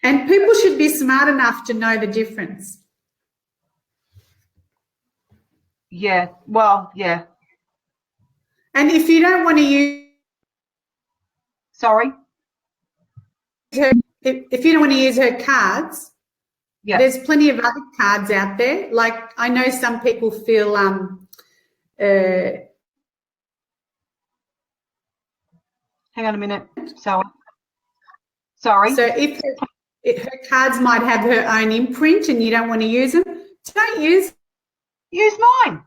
Speaker 2: And people should be smart enough to know the difference.
Speaker 1: Yeah. Well, yeah.
Speaker 2: And if you don't want to use
Speaker 1: Sorry.
Speaker 2: her, if you don't want to use her cards,
Speaker 1: Yeah.
Speaker 2: there's plenty of other cards out there. Like I know some people feel
Speaker 1: Hang on a minute. So, sorry.
Speaker 2: so if her cards might have her own imprint and you don't want to use them, don't use
Speaker 1: mine.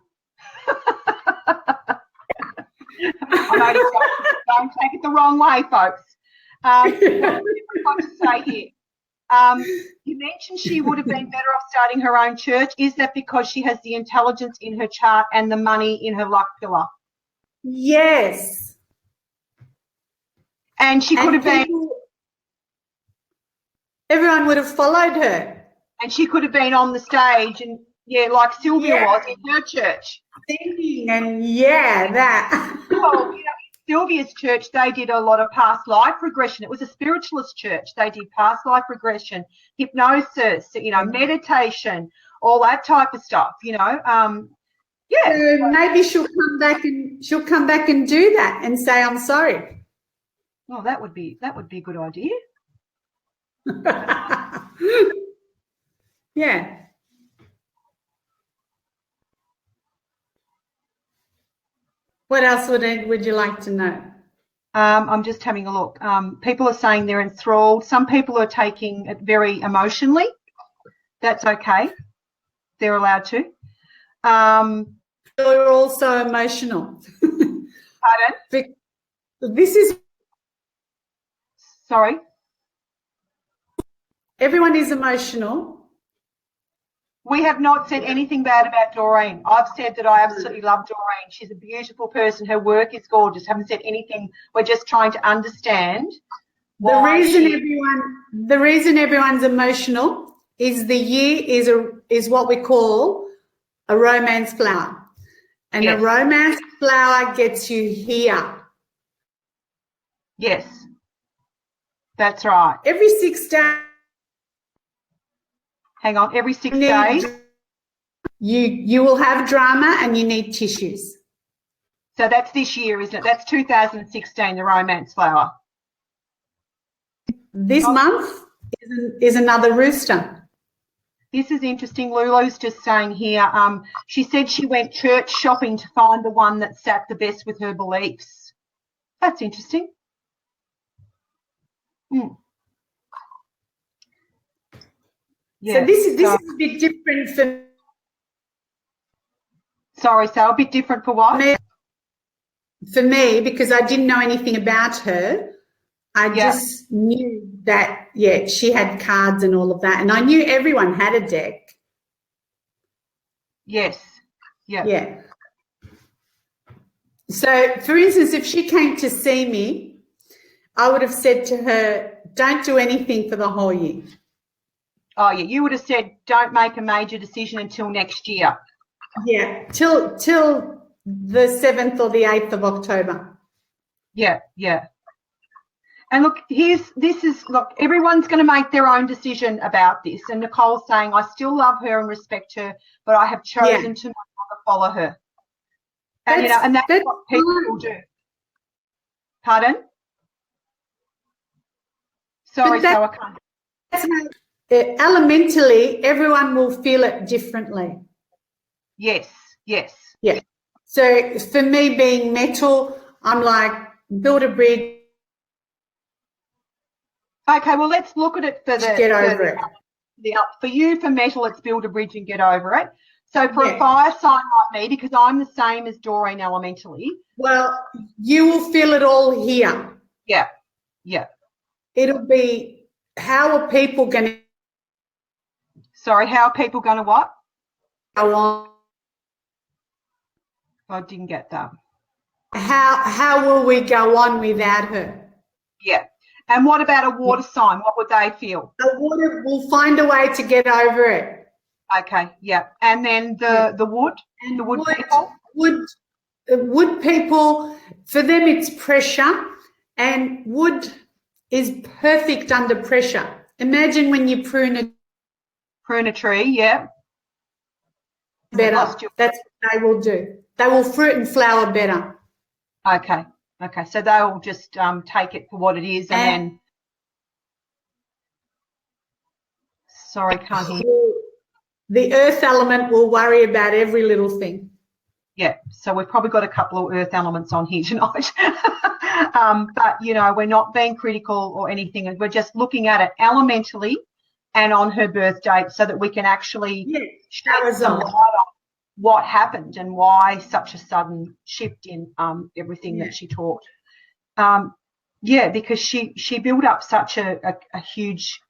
Speaker 1: I'm only joking. Don't take it the wrong way, folks. What I've got to say here. You mentioned she would have been better off starting her own church. Is that because she has the intelligence in her chart and the money in her luck pillar?
Speaker 2: Yes.
Speaker 1: And she could have been.
Speaker 2: Everyone would have followed her.
Speaker 1: And she could have been on the stage and, yeah, like Sylvia was in her church.
Speaker 2: Singing and, yeah, that.
Speaker 1: Well, you know, Sylvia's church, they did a lot of past life regression. It was a spiritualist church. They did past life regression, hypnosis, you know, meditation, all that type of stuff, you know. Yeah.
Speaker 2: So maybe she'll come back and do that and say, I'm sorry.
Speaker 1: Well, that would be a good idea.
Speaker 2: Yeah. What else would you like to know?
Speaker 1: I'm just having a look. People are saying they're enthralled. Some people are taking it very emotionally. That's okay. They're allowed to.
Speaker 2: You're also emotional.
Speaker 1: Pardon?
Speaker 2: This is...
Speaker 1: Sorry?
Speaker 2: Everyone is emotional.
Speaker 1: We have not said anything bad about Doreen. I've said that I absolutely love Doreen. She's a beautiful person. Her work is gorgeous. Haven't said anything. We're just trying to understand
Speaker 2: the reason everyone's emotional is the year is what we call a romance flower. And
Speaker 1: yes.
Speaker 2: a romance flower gets you here.
Speaker 1: Yes. That's right.
Speaker 2: Every 6 days.
Speaker 1: Hang on, every 6 days?
Speaker 2: You will have drama and you need tissues.
Speaker 1: So that's this year, isn't it? That's 2016, the romance flower.
Speaker 2: This month is another rooster.
Speaker 1: This is interesting. Lulu's just saying here, she said she went church shopping to find the one that sat the best with her beliefs. That's interesting.
Speaker 2: Yeah, so this is a bit different for...
Speaker 1: Sorry, so a bit different for what?
Speaker 2: For me, because I didn't know anything about her. I just knew that, she had cards and all of that. And I knew everyone had a deck.
Speaker 1: Yes. Yeah.
Speaker 2: Yeah. So, for instance, if she came to see me, I would have said to her, don't do anything for the whole year.
Speaker 1: Oh, yeah, you would have said don't make a major decision until next year.
Speaker 2: Yeah, till the 7th or the 8th of October.
Speaker 1: Yeah, yeah. And look, look, everyone's going to make their own decision about this. And Nicole's saying, I still love her and respect her, but I have chosen to no longer follow her. And, that's what people will do. Pardon? Sorry, so I can't.
Speaker 2: Elementally, everyone will feel it differently.
Speaker 1: Yes, yes.
Speaker 2: Yeah. So for me being metal, I'm like, build a bridge.
Speaker 1: Okay, well, let's look at it for
Speaker 2: get over it.
Speaker 1: For you, for metal, it's build a bridge and get over it. So for a fire sign like me, because I'm the same as Doreen elementally.
Speaker 2: Well, you will feel it all here.
Speaker 1: Yeah, yeah.
Speaker 2: It'll be, how are people going to...
Speaker 1: Sorry, how are people going to what?
Speaker 2: Go on.
Speaker 1: I didn't get that.
Speaker 2: How will we go on without her?
Speaker 1: Yeah. And what about a water sign? What would they feel?
Speaker 2: A water will find a way to get over it.
Speaker 1: Okay, yeah. And then the wood? And the wood people?
Speaker 2: Wood people, for them it's pressure, and wood is perfect under pressure. Imagine when you prune a
Speaker 1: tree, yeah.
Speaker 2: better. That's what they will do. They will fruit and flower better.
Speaker 1: Okay. Okay. So they'll just take it for what it is and then. Sorry, can't hear you.
Speaker 2: The earth element will worry about every little thing.
Speaker 1: Yeah, so we've probably got a couple of earth elements on here tonight. But, you know, we're not being critical or anything. We're just looking at it elementally and on her birth date so that we can actually shed some light on what happened and why such a sudden shift in everything that she taught. Because she built up such a huge...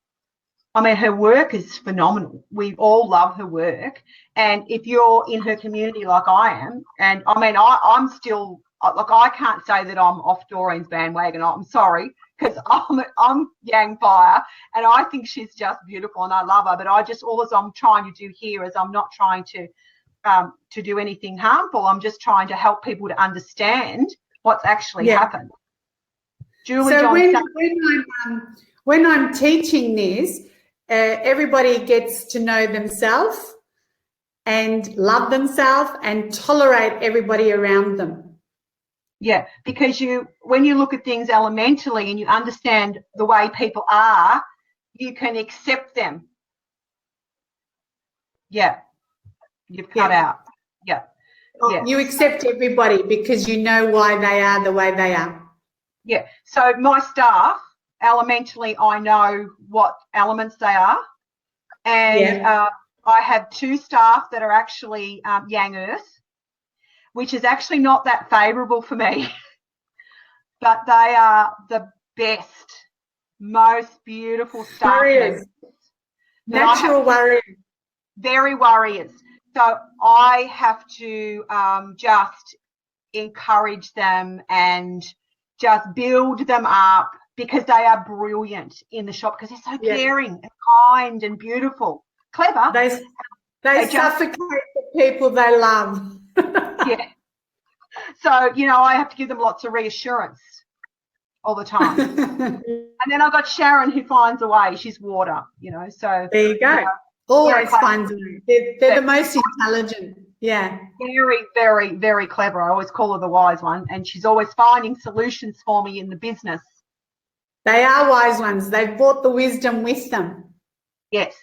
Speaker 1: I mean, her work is phenomenal. We all love her work. And if you're in her community like I am, and I mean, I'm still, like, I can't say that I'm off Doreen's bandwagon. I'm sorry, because I'm Yang Fire, and I think she's just beautiful and I love her. But all I'm trying to do here is I'm not trying to do anything harmful. I'm just trying to help people to understand what's actually happened. Julie
Speaker 2: so
Speaker 1: Johnson.
Speaker 2: when I'm teaching this, everybody gets to know themselves and love themselves and tolerate everybody around them.
Speaker 1: Yeah, because when you look at things elementally and you understand the way people are, you can accept them. Yeah, you've cut out. Yeah.
Speaker 2: You accept everybody because you know why they are the way they are.
Speaker 1: Yeah, so my staff, elementally, I know what elements they are, and I have 2 staff that are actually Yang Earth, which is actually not that favourable for me, but they are the best, most beautiful staff.
Speaker 2: Warriors, natural warriors.
Speaker 1: Very warriors. So I have to just encourage them and just build them up, because they are brilliant in the shop, because they're so caring and kind and beautiful, clever.
Speaker 2: They suffocate the people they love.
Speaker 1: Yeah. So, you know, I have to give them lots of reassurance all the time. And then I've got Sharon, who finds a way. She's water, you know. So
Speaker 2: there you go. Always finds a way. They're the most intelligent. Yeah.
Speaker 1: Very, very, very clever. I always call her the wise one, and she's always finding solutions for me in the business.
Speaker 2: They are wise ones. They've brought the wisdom with them.
Speaker 1: Yes.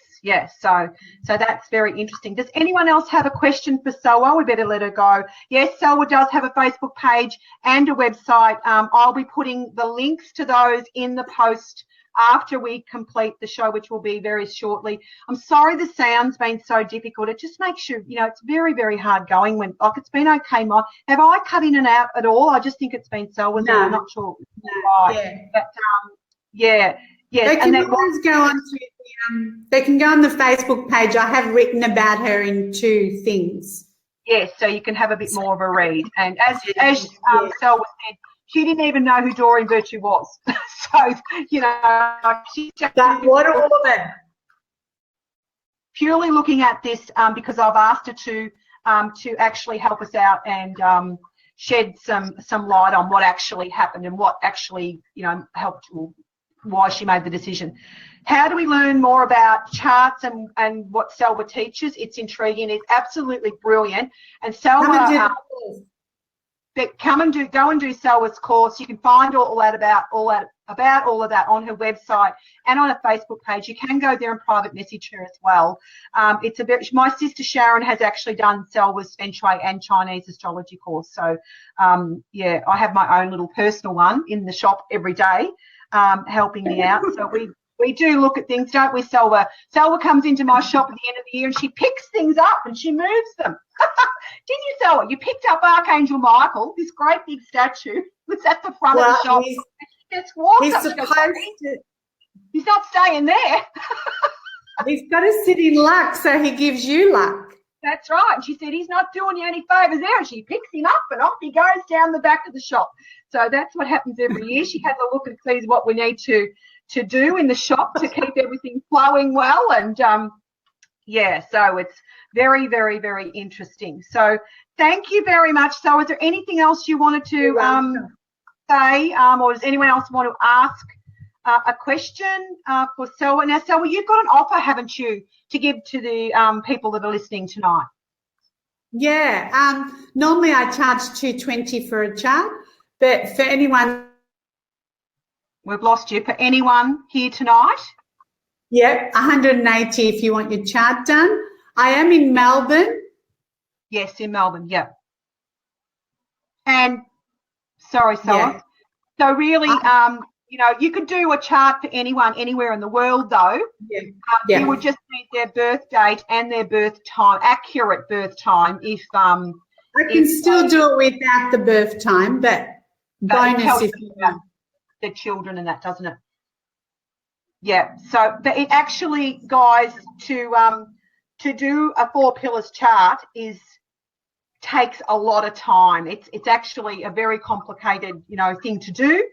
Speaker 1: So that's very interesting. Does anyone else have a question for Salwa? We better let her go. Yes, Salwa does have a Facebook page and a website. I'll be putting the links to those in the post after we complete the show, which will be very shortly. I'm sorry the sound's been so difficult. It just makes you, you know, it's very, very hard going when, like, it's been okay. Have I cut in and out at all? I just think it's been Salwa's.
Speaker 2: No.
Speaker 1: I'm not sure. Right.
Speaker 2: Yeah.
Speaker 1: But, yes.
Speaker 2: They can always go on to they can go on the Facebook page. I have written about her in 2 things.
Speaker 1: Yes, so you can have a bit more of a read. And as Salwa said, she didn't even know who Doreen Virtue was. So, you know, she's just
Speaker 2: what all of them.
Speaker 1: Purely looking at this because I've asked her to actually help us out and shed some light on what actually happened and what actually, you know, helped, why she made the decision. How do we learn more about charts and what Salwa teaches? It's intriguing. It's absolutely brilliant. And Salwa, go and do Salwa's course. You can find all of that on her website and on a Facebook page. You can go there and private message her as well. My sister Sharon has actually done Salwa's Feng Shui and Chinese astrology course. So I have my own little personal one in the shop every day, helping me out. So we do look at things, don't we, Salwa? Salwa comes into my shop at the end of the year and she picks things up and she moves them. Didn't you, Salwa? You picked up Archangel Michael, this great big statue that's at the front of the shop. He's not staying there.
Speaker 2: He's got to sit in luck, so he gives you luck.
Speaker 1: That's right. She said he's not doing you any favours there. And she picks him up and off he goes down the back of the shop. So that's what happens every year. She has a look and sees what we need to do in the shop to keep everything flowing well. And, so it's very, very, very interesting. So thank you very much. So is there anything else you wanted to say, or does anyone else want to ask a question for Salwa? Now, Salwa, you've got an offer, haven't you, to give to the people that are listening tonight?
Speaker 2: Yeah. Normally I charge $220 for a chart, but for anyone,
Speaker 1: We've lost you. For anyone here tonight?
Speaker 2: $180 if you want your chart done. I am in Melbourne.
Speaker 1: Yes, in Melbourne. Yeah. And sorry, Salwa.
Speaker 2: Yeah.
Speaker 1: So really, you know, you could do a chart for anyone anywhere in the world, though.
Speaker 2: Yeah.
Speaker 1: You would just need their birth date and their birth time, accurate birth time. If
Speaker 2: I can still do it without the birth time, but bonus if you want.
Speaker 1: The children and that, doesn't it? Yeah. So it actually, guys, to do a 4 pillars chart takes a lot of time. It's actually a very complicated, you know, thing to do.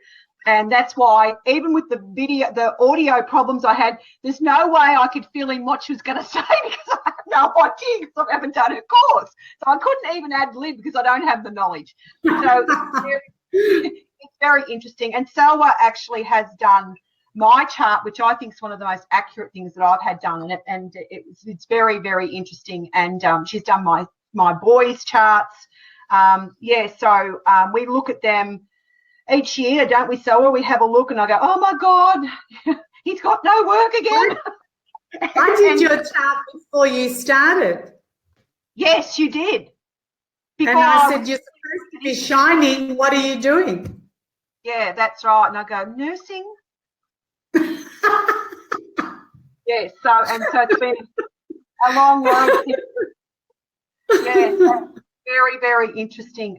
Speaker 1: And that's why even with the audio problems I had, there's no way I could fill in what she was going to say because I have no idea because I haven't done her course. So I couldn't even ad lib because I don't have the knowledge. So it's very interesting. And Salwa actually has done my chart, which I think is one of the most accurate things that I've had done. And it's very, very interesting. And she's done my boys' charts. So we look at them each year, don't we, Salwa? We have a look and I go, oh, my God, he's got no work again.
Speaker 2: I did your chart before you started.
Speaker 1: Yes, you did.
Speaker 2: And I said, you're supposed to be shining. What are you doing?
Speaker 1: Yeah, that's right. And I go, nursing? Yes, so it's been a long road. Yeah, very, very interesting.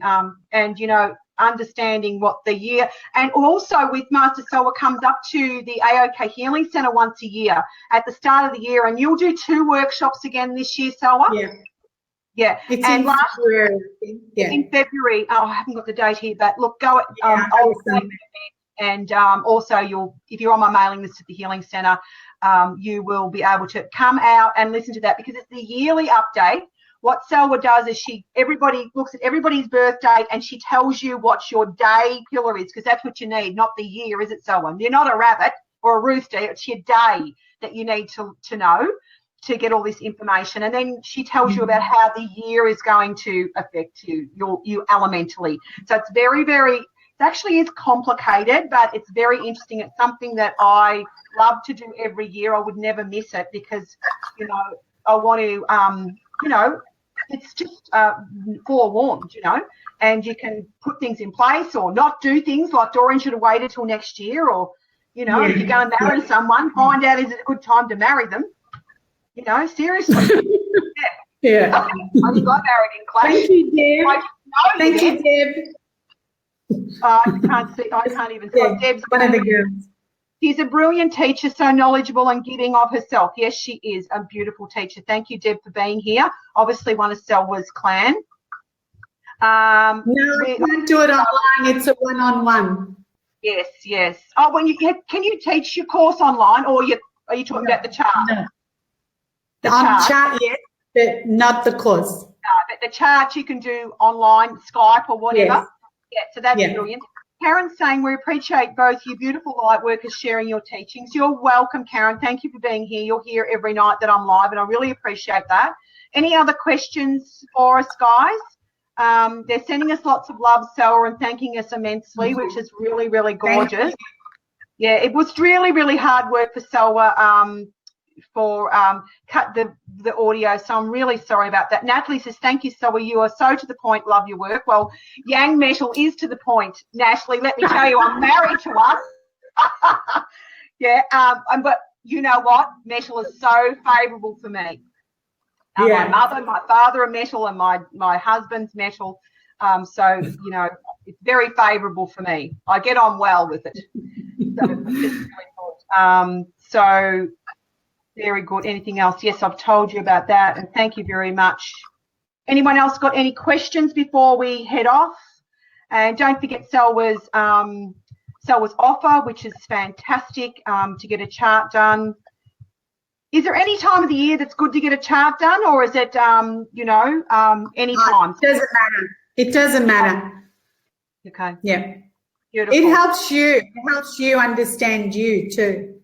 Speaker 1: And, you know, understanding what the year, and also with Master Salwa comes up to the AOK Healing Centre once a year at the start of the year, and you'll do 2 workshops again this year, Salwa? Yeah.
Speaker 2: It's and in February.
Speaker 1: In February. Oh, I haven't got the date here, but look, go and also if you're on my mailing list at the Healing Centre, you will be able to come out and listen to that because it's the yearly update. What Salwa does is everybody looks at everybody's birth date and she tells you what your day pillar is, because that's what you need, not the year, is it, Salwa? You're not a rabbit or a rooster. It's your day that you need to know to get all this information. And then she tells you about how the year is going to affect you elementally. So it's very, very, it actually is complicated, but it's very interesting. It's something that I love to do every year. I would never miss it because, you know, I want to, you know, it's just forewarned, you know, and you can put things in place or not do things like Doreen should have waited till next year, or, you know, if you're going to marry someone, find out is it a good time to marry them, you know, seriously.
Speaker 2: Yeah.
Speaker 1: I think I married in class.
Speaker 2: Thank you, Deb. Thank you, Deb.
Speaker 1: I can't see. I can't even see.
Speaker 2: Yeah,
Speaker 1: Deb's
Speaker 2: one of the girls.
Speaker 1: She's a brilliant teacher, so knowledgeable and giving of herself. Yes, she is a beautiful teacher. Thank you, Deb, for being here. Obviously, one of Salwa's clan.
Speaker 2: No, we can't do it online. It's a one-on-one.
Speaker 1: Yes, yes. Oh, can you teach your course online, or are you talking about the chart?
Speaker 2: No. The chart, yes, but not the course.
Speaker 1: No, but the chart you can do online, Skype or whatever.
Speaker 2: Yes.
Speaker 1: Yeah, so that's brilliant. Karen's saying we appreciate both you beautiful light workers sharing your teachings. You're welcome, Karen. Thank you for being here. You're here every night that I'm live, and I really appreciate that. Any other questions for us, guys? They're sending us lots of love, Salwa, and thanking us immensely, which is really, really gorgeous. Yeah, it was really, really hard work for Salwa for cut the audio, so I'm really sorry about that. Natalie says, thank you, Salwa, you are so to the point, love your work. Well, Yang Metal is to the point, Natalie, let me tell you, I'm married to one. Yeah, but you know what, metal is so favourable for me. My mother, my father are metal, and my husband's metal, so you know, it's very favourable for me. I get on well with it. So it's really good. So very good. Anything else? Yes, I've told you about that, and thank you very much. Anyone else got any questions before we head off? And don't forget Salwa's offer, which is fantastic, to get a chart done. Is there any time of the year that's good to get a chart done, or is it, you know, any time?
Speaker 2: It doesn't matter. It doesn't matter.
Speaker 1: Okay.
Speaker 2: Yeah.
Speaker 1: Beautiful.
Speaker 2: It helps you. It helps you understand you too.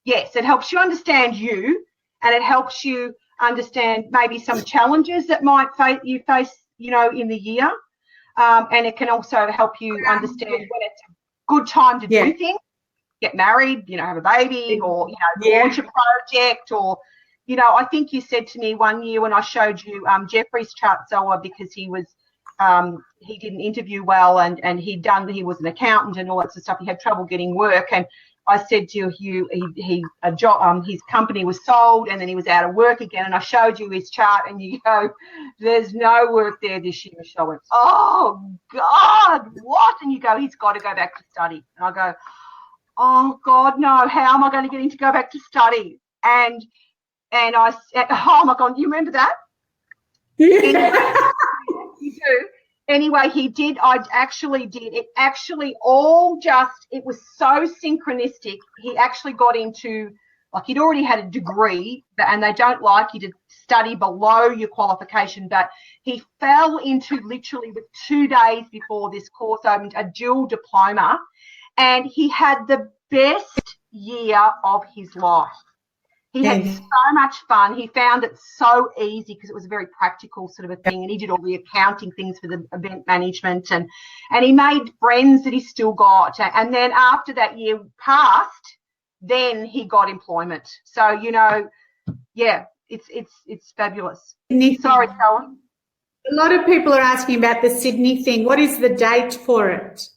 Speaker 1: Yes, it helps you understand you, and it helps you understand maybe some challenges that might you face, in the year. And it can also help you understand when it's a good time to do things, get married, have a baby, or, launch a project, or, I think you said to me one year when I showed you Jeffrey's chart, Salwa, because he didn't interview well, and he was an accountant and all that sort of stuff. He had trouble getting work, and I said to you, his company was sold, and then he was out of work again. And I showed you his chart, and you go, "There's no work there this year." Michelle went, "Oh God, what?" And you go, "He's got to go back to study." And I go, "Oh God, no! How am I going to get him to go back to study?" And I said, "Oh my God, you remember that?"
Speaker 2: Yeah.
Speaker 1: You do. Anyway, he did. I actually did. It actually it was so synchronistic. He actually got into, he'd already had a degree, and they don't like you to study below your qualification, but he fell into, literally with 2 days before this course opened, a dual diploma, and he had the best year of his life. He had so much fun. He found it so easy because it was a very practical sort of a thing, and he did all the accounting things for the event management, and he made friends that he still got. And then after that year passed, then he got employment. So, it's fabulous. Sorry, Salwa.
Speaker 2: A lot of people are asking about the Sydney thing. What is the date for it?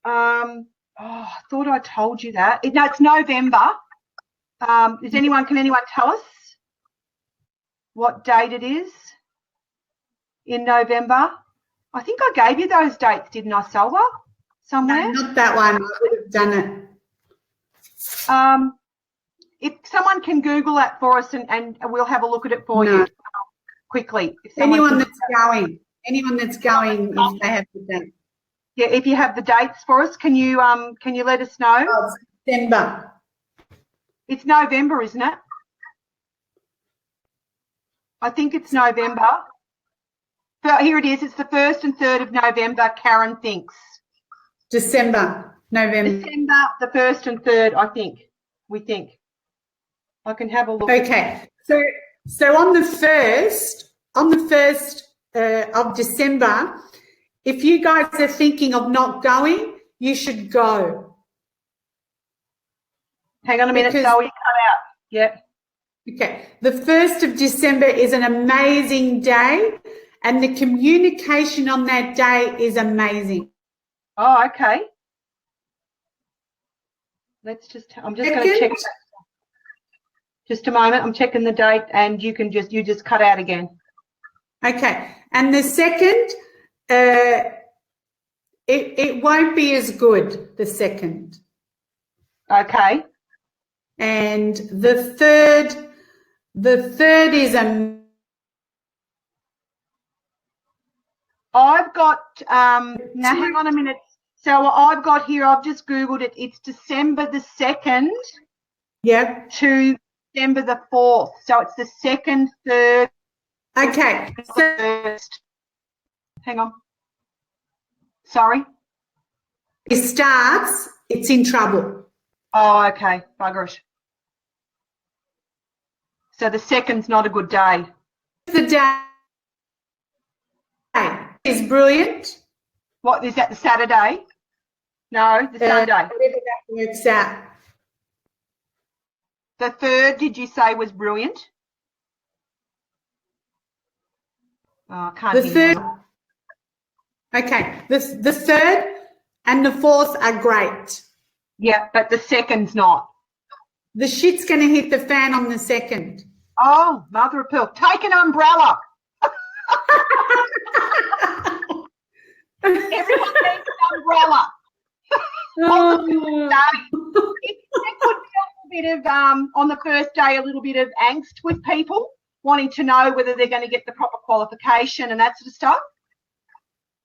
Speaker 1: I thought I told you that. It's November. Can anyone tell us what date it is in November? I think I gave you those dates, didn't I, Salwa? Somewhere?
Speaker 2: No, not that one. I would have done
Speaker 1: it. If someone can Google that for us, and we'll have a look at it for you quickly.
Speaker 2: Anyone that's going, if they have the date.
Speaker 1: Yeah, if you have the dates for us, can you let us know?
Speaker 2: Oh, September.
Speaker 1: It's November, isn't it? I think it's November. But here it is. It's the 1st and 3rd of November, Karen thinks.
Speaker 2: November.
Speaker 1: December, the 1st and 3rd, I think. We think. I can have a look.
Speaker 2: Okay. So on the 1st of December, if you guys are thinking of not going, you should go.
Speaker 1: Hang on a minute, so you cut out. Yeah.
Speaker 2: Okay. The 1st of December is an amazing day, and the communication on that day is amazing.
Speaker 1: Oh, okay. I'm just going to check. Just a moment. I'm checking the date, and you just cut out again.
Speaker 2: Okay. And the 2nd, it won't be as good, the 2nd.
Speaker 1: Okay.
Speaker 2: And the 3rd is
Speaker 1: I've got now hang on a minute. So I've got here, I've just Googled it. It's December the 2nd.
Speaker 2: Yep.
Speaker 1: To December the 4th. So it's the 2nd, 3rd.
Speaker 2: Okay. So,
Speaker 1: 1st. Hang on. Sorry.
Speaker 2: It starts, it's in trouble.
Speaker 1: Oh, okay. Buggerish. So the 2nd's not a good day.
Speaker 2: The day is brilliant.
Speaker 1: What is that? The Saturday? No, the Sunday.
Speaker 2: Whatever that works out.
Speaker 1: The 3rd, did you say, was brilliant? Oh, I can't
Speaker 2: The
Speaker 1: hear
Speaker 2: 3rd. Okay. The 3rd and the 4th are great.
Speaker 1: Yeah, but the 2nd's not.
Speaker 2: The shit's going to hit the fan on the 2nd.
Speaker 1: Oh, mother of pearl. Take an umbrella. Everyone needs an umbrella. It could be a little bit of, on the first day, a little bit of angst with people wanting to know whether they're going to get the proper qualification and that sort of stuff.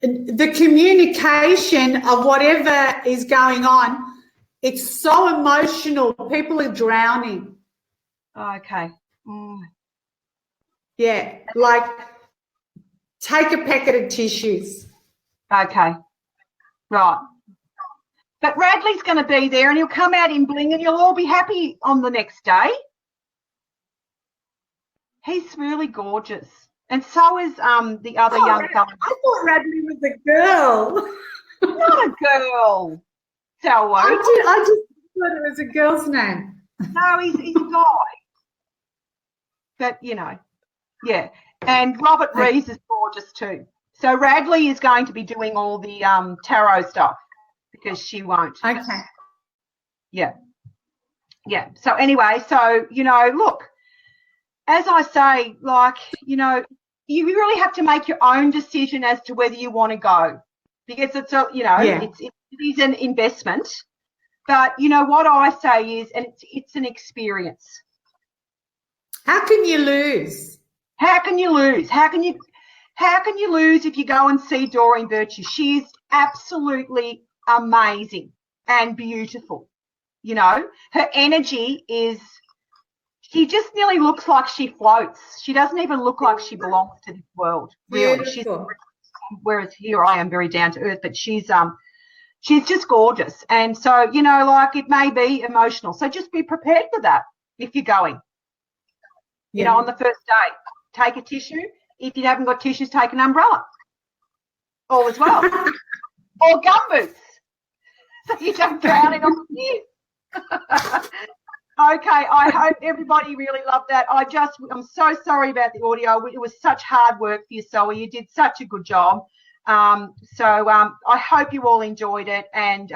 Speaker 2: The communication of whatever is going on, it's so emotional. People are drowning.
Speaker 1: Okay.
Speaker 2: Yeah, like take a packet of tissues.
Speaker 1: Okay. Right. But Radley's going to be there, and he'll come out in bling, and you'll all be happy on the next day. He's really gorgeous. And so is the other young fella.
Speaker 2: I thought Radley was a girl.
Speaker 1: Not a girl, Salwa.
Speaker 2: I just thought it was a girl's name.
Speaker 1: No, he's a guy. But, you know, yeah. And Robert Rees is gorgeous too. So Radley is going to be doing all the tarot stuff because she won't.
Speaker 2: Okay.
Speaker 1: Yeah. Yeah. So anyway, so, you know, look, as I say, like, you know, you really have to make your own decision as to whether you want to go because it's a, you know, it is an investment. But, you know, what I say is, and it's an experience.
Speaker 2: How can you lose?
Speaker 1: How can you lose? How can you lose if you go and see Doreen Virtue? She's absolutely amazing and beautiful. You know, her energy is, she just nearly looks like she floats. She doesn't even look like she belongs to this world, really. Whereas here I am very down to earth, but she's just gorgeous. And so, you know, like it may be emotional. So just be prepared for that if you're going. You know, on the first day, take a tissue. If you haven't got tissues, take an umbrella. All as well. Or gumboots. So you don't drown it on the stairs. Okay, I hope everybody really loved that. I'm so sorry about the audio. It was such hard work for you, Salwa. You did such a good job. I hope you all enjoyed it. And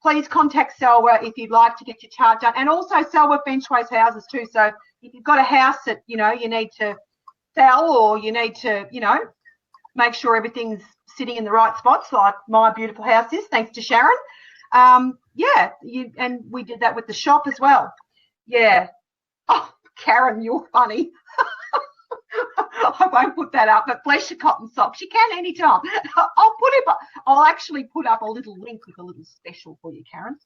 Speaker 1: please contact Salwa if you'd like to get your chart done. And also Salwa feng shui's houses too. So if you've got a house that, you know, you need to sell or you need to, you know, make sure everything's sitting in the right spots like my beautiful house is, thanks to Sharon. And we did that with the shop as well. Yeah. Oh, Karen, you're funny. I won't put that up, but bless your cotton socks. You can anytime. I'll actually put up a little link with a little special for you, Karen.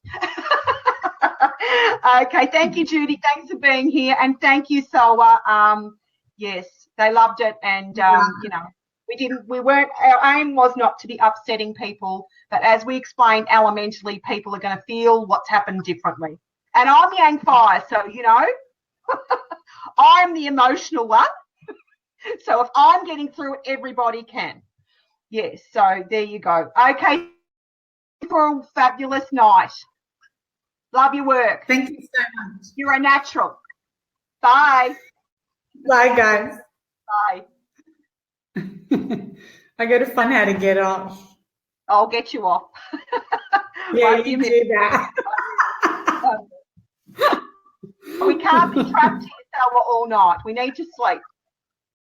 Speaker 1: Okay, thank you, Judy. Thanks for being here. And thank you, Salwa. Yes, they loved it. And, you know, our aim was not to be upsetting people, but as we explained, elementally, people are going to feel what's happened differently. And I'm Yang Fire, so, you know, I'm the emotional one. So if I'm getting through it, everybody can. Yes, so there you go. Okay, for a fabulous night. Love your work.
Speaker 2: Thank you so much.
Speaker 1: You're a natural. Bye.
Speaker 2: Bye, guys.
Speaker 1: Bye.
Speaker 2: I got to find how to get off.
Speaker 1: I'll get you off.
Speaker 2: Yeah, you do that.
Speaker 1: We can't be trapped here all night. We need to sleep.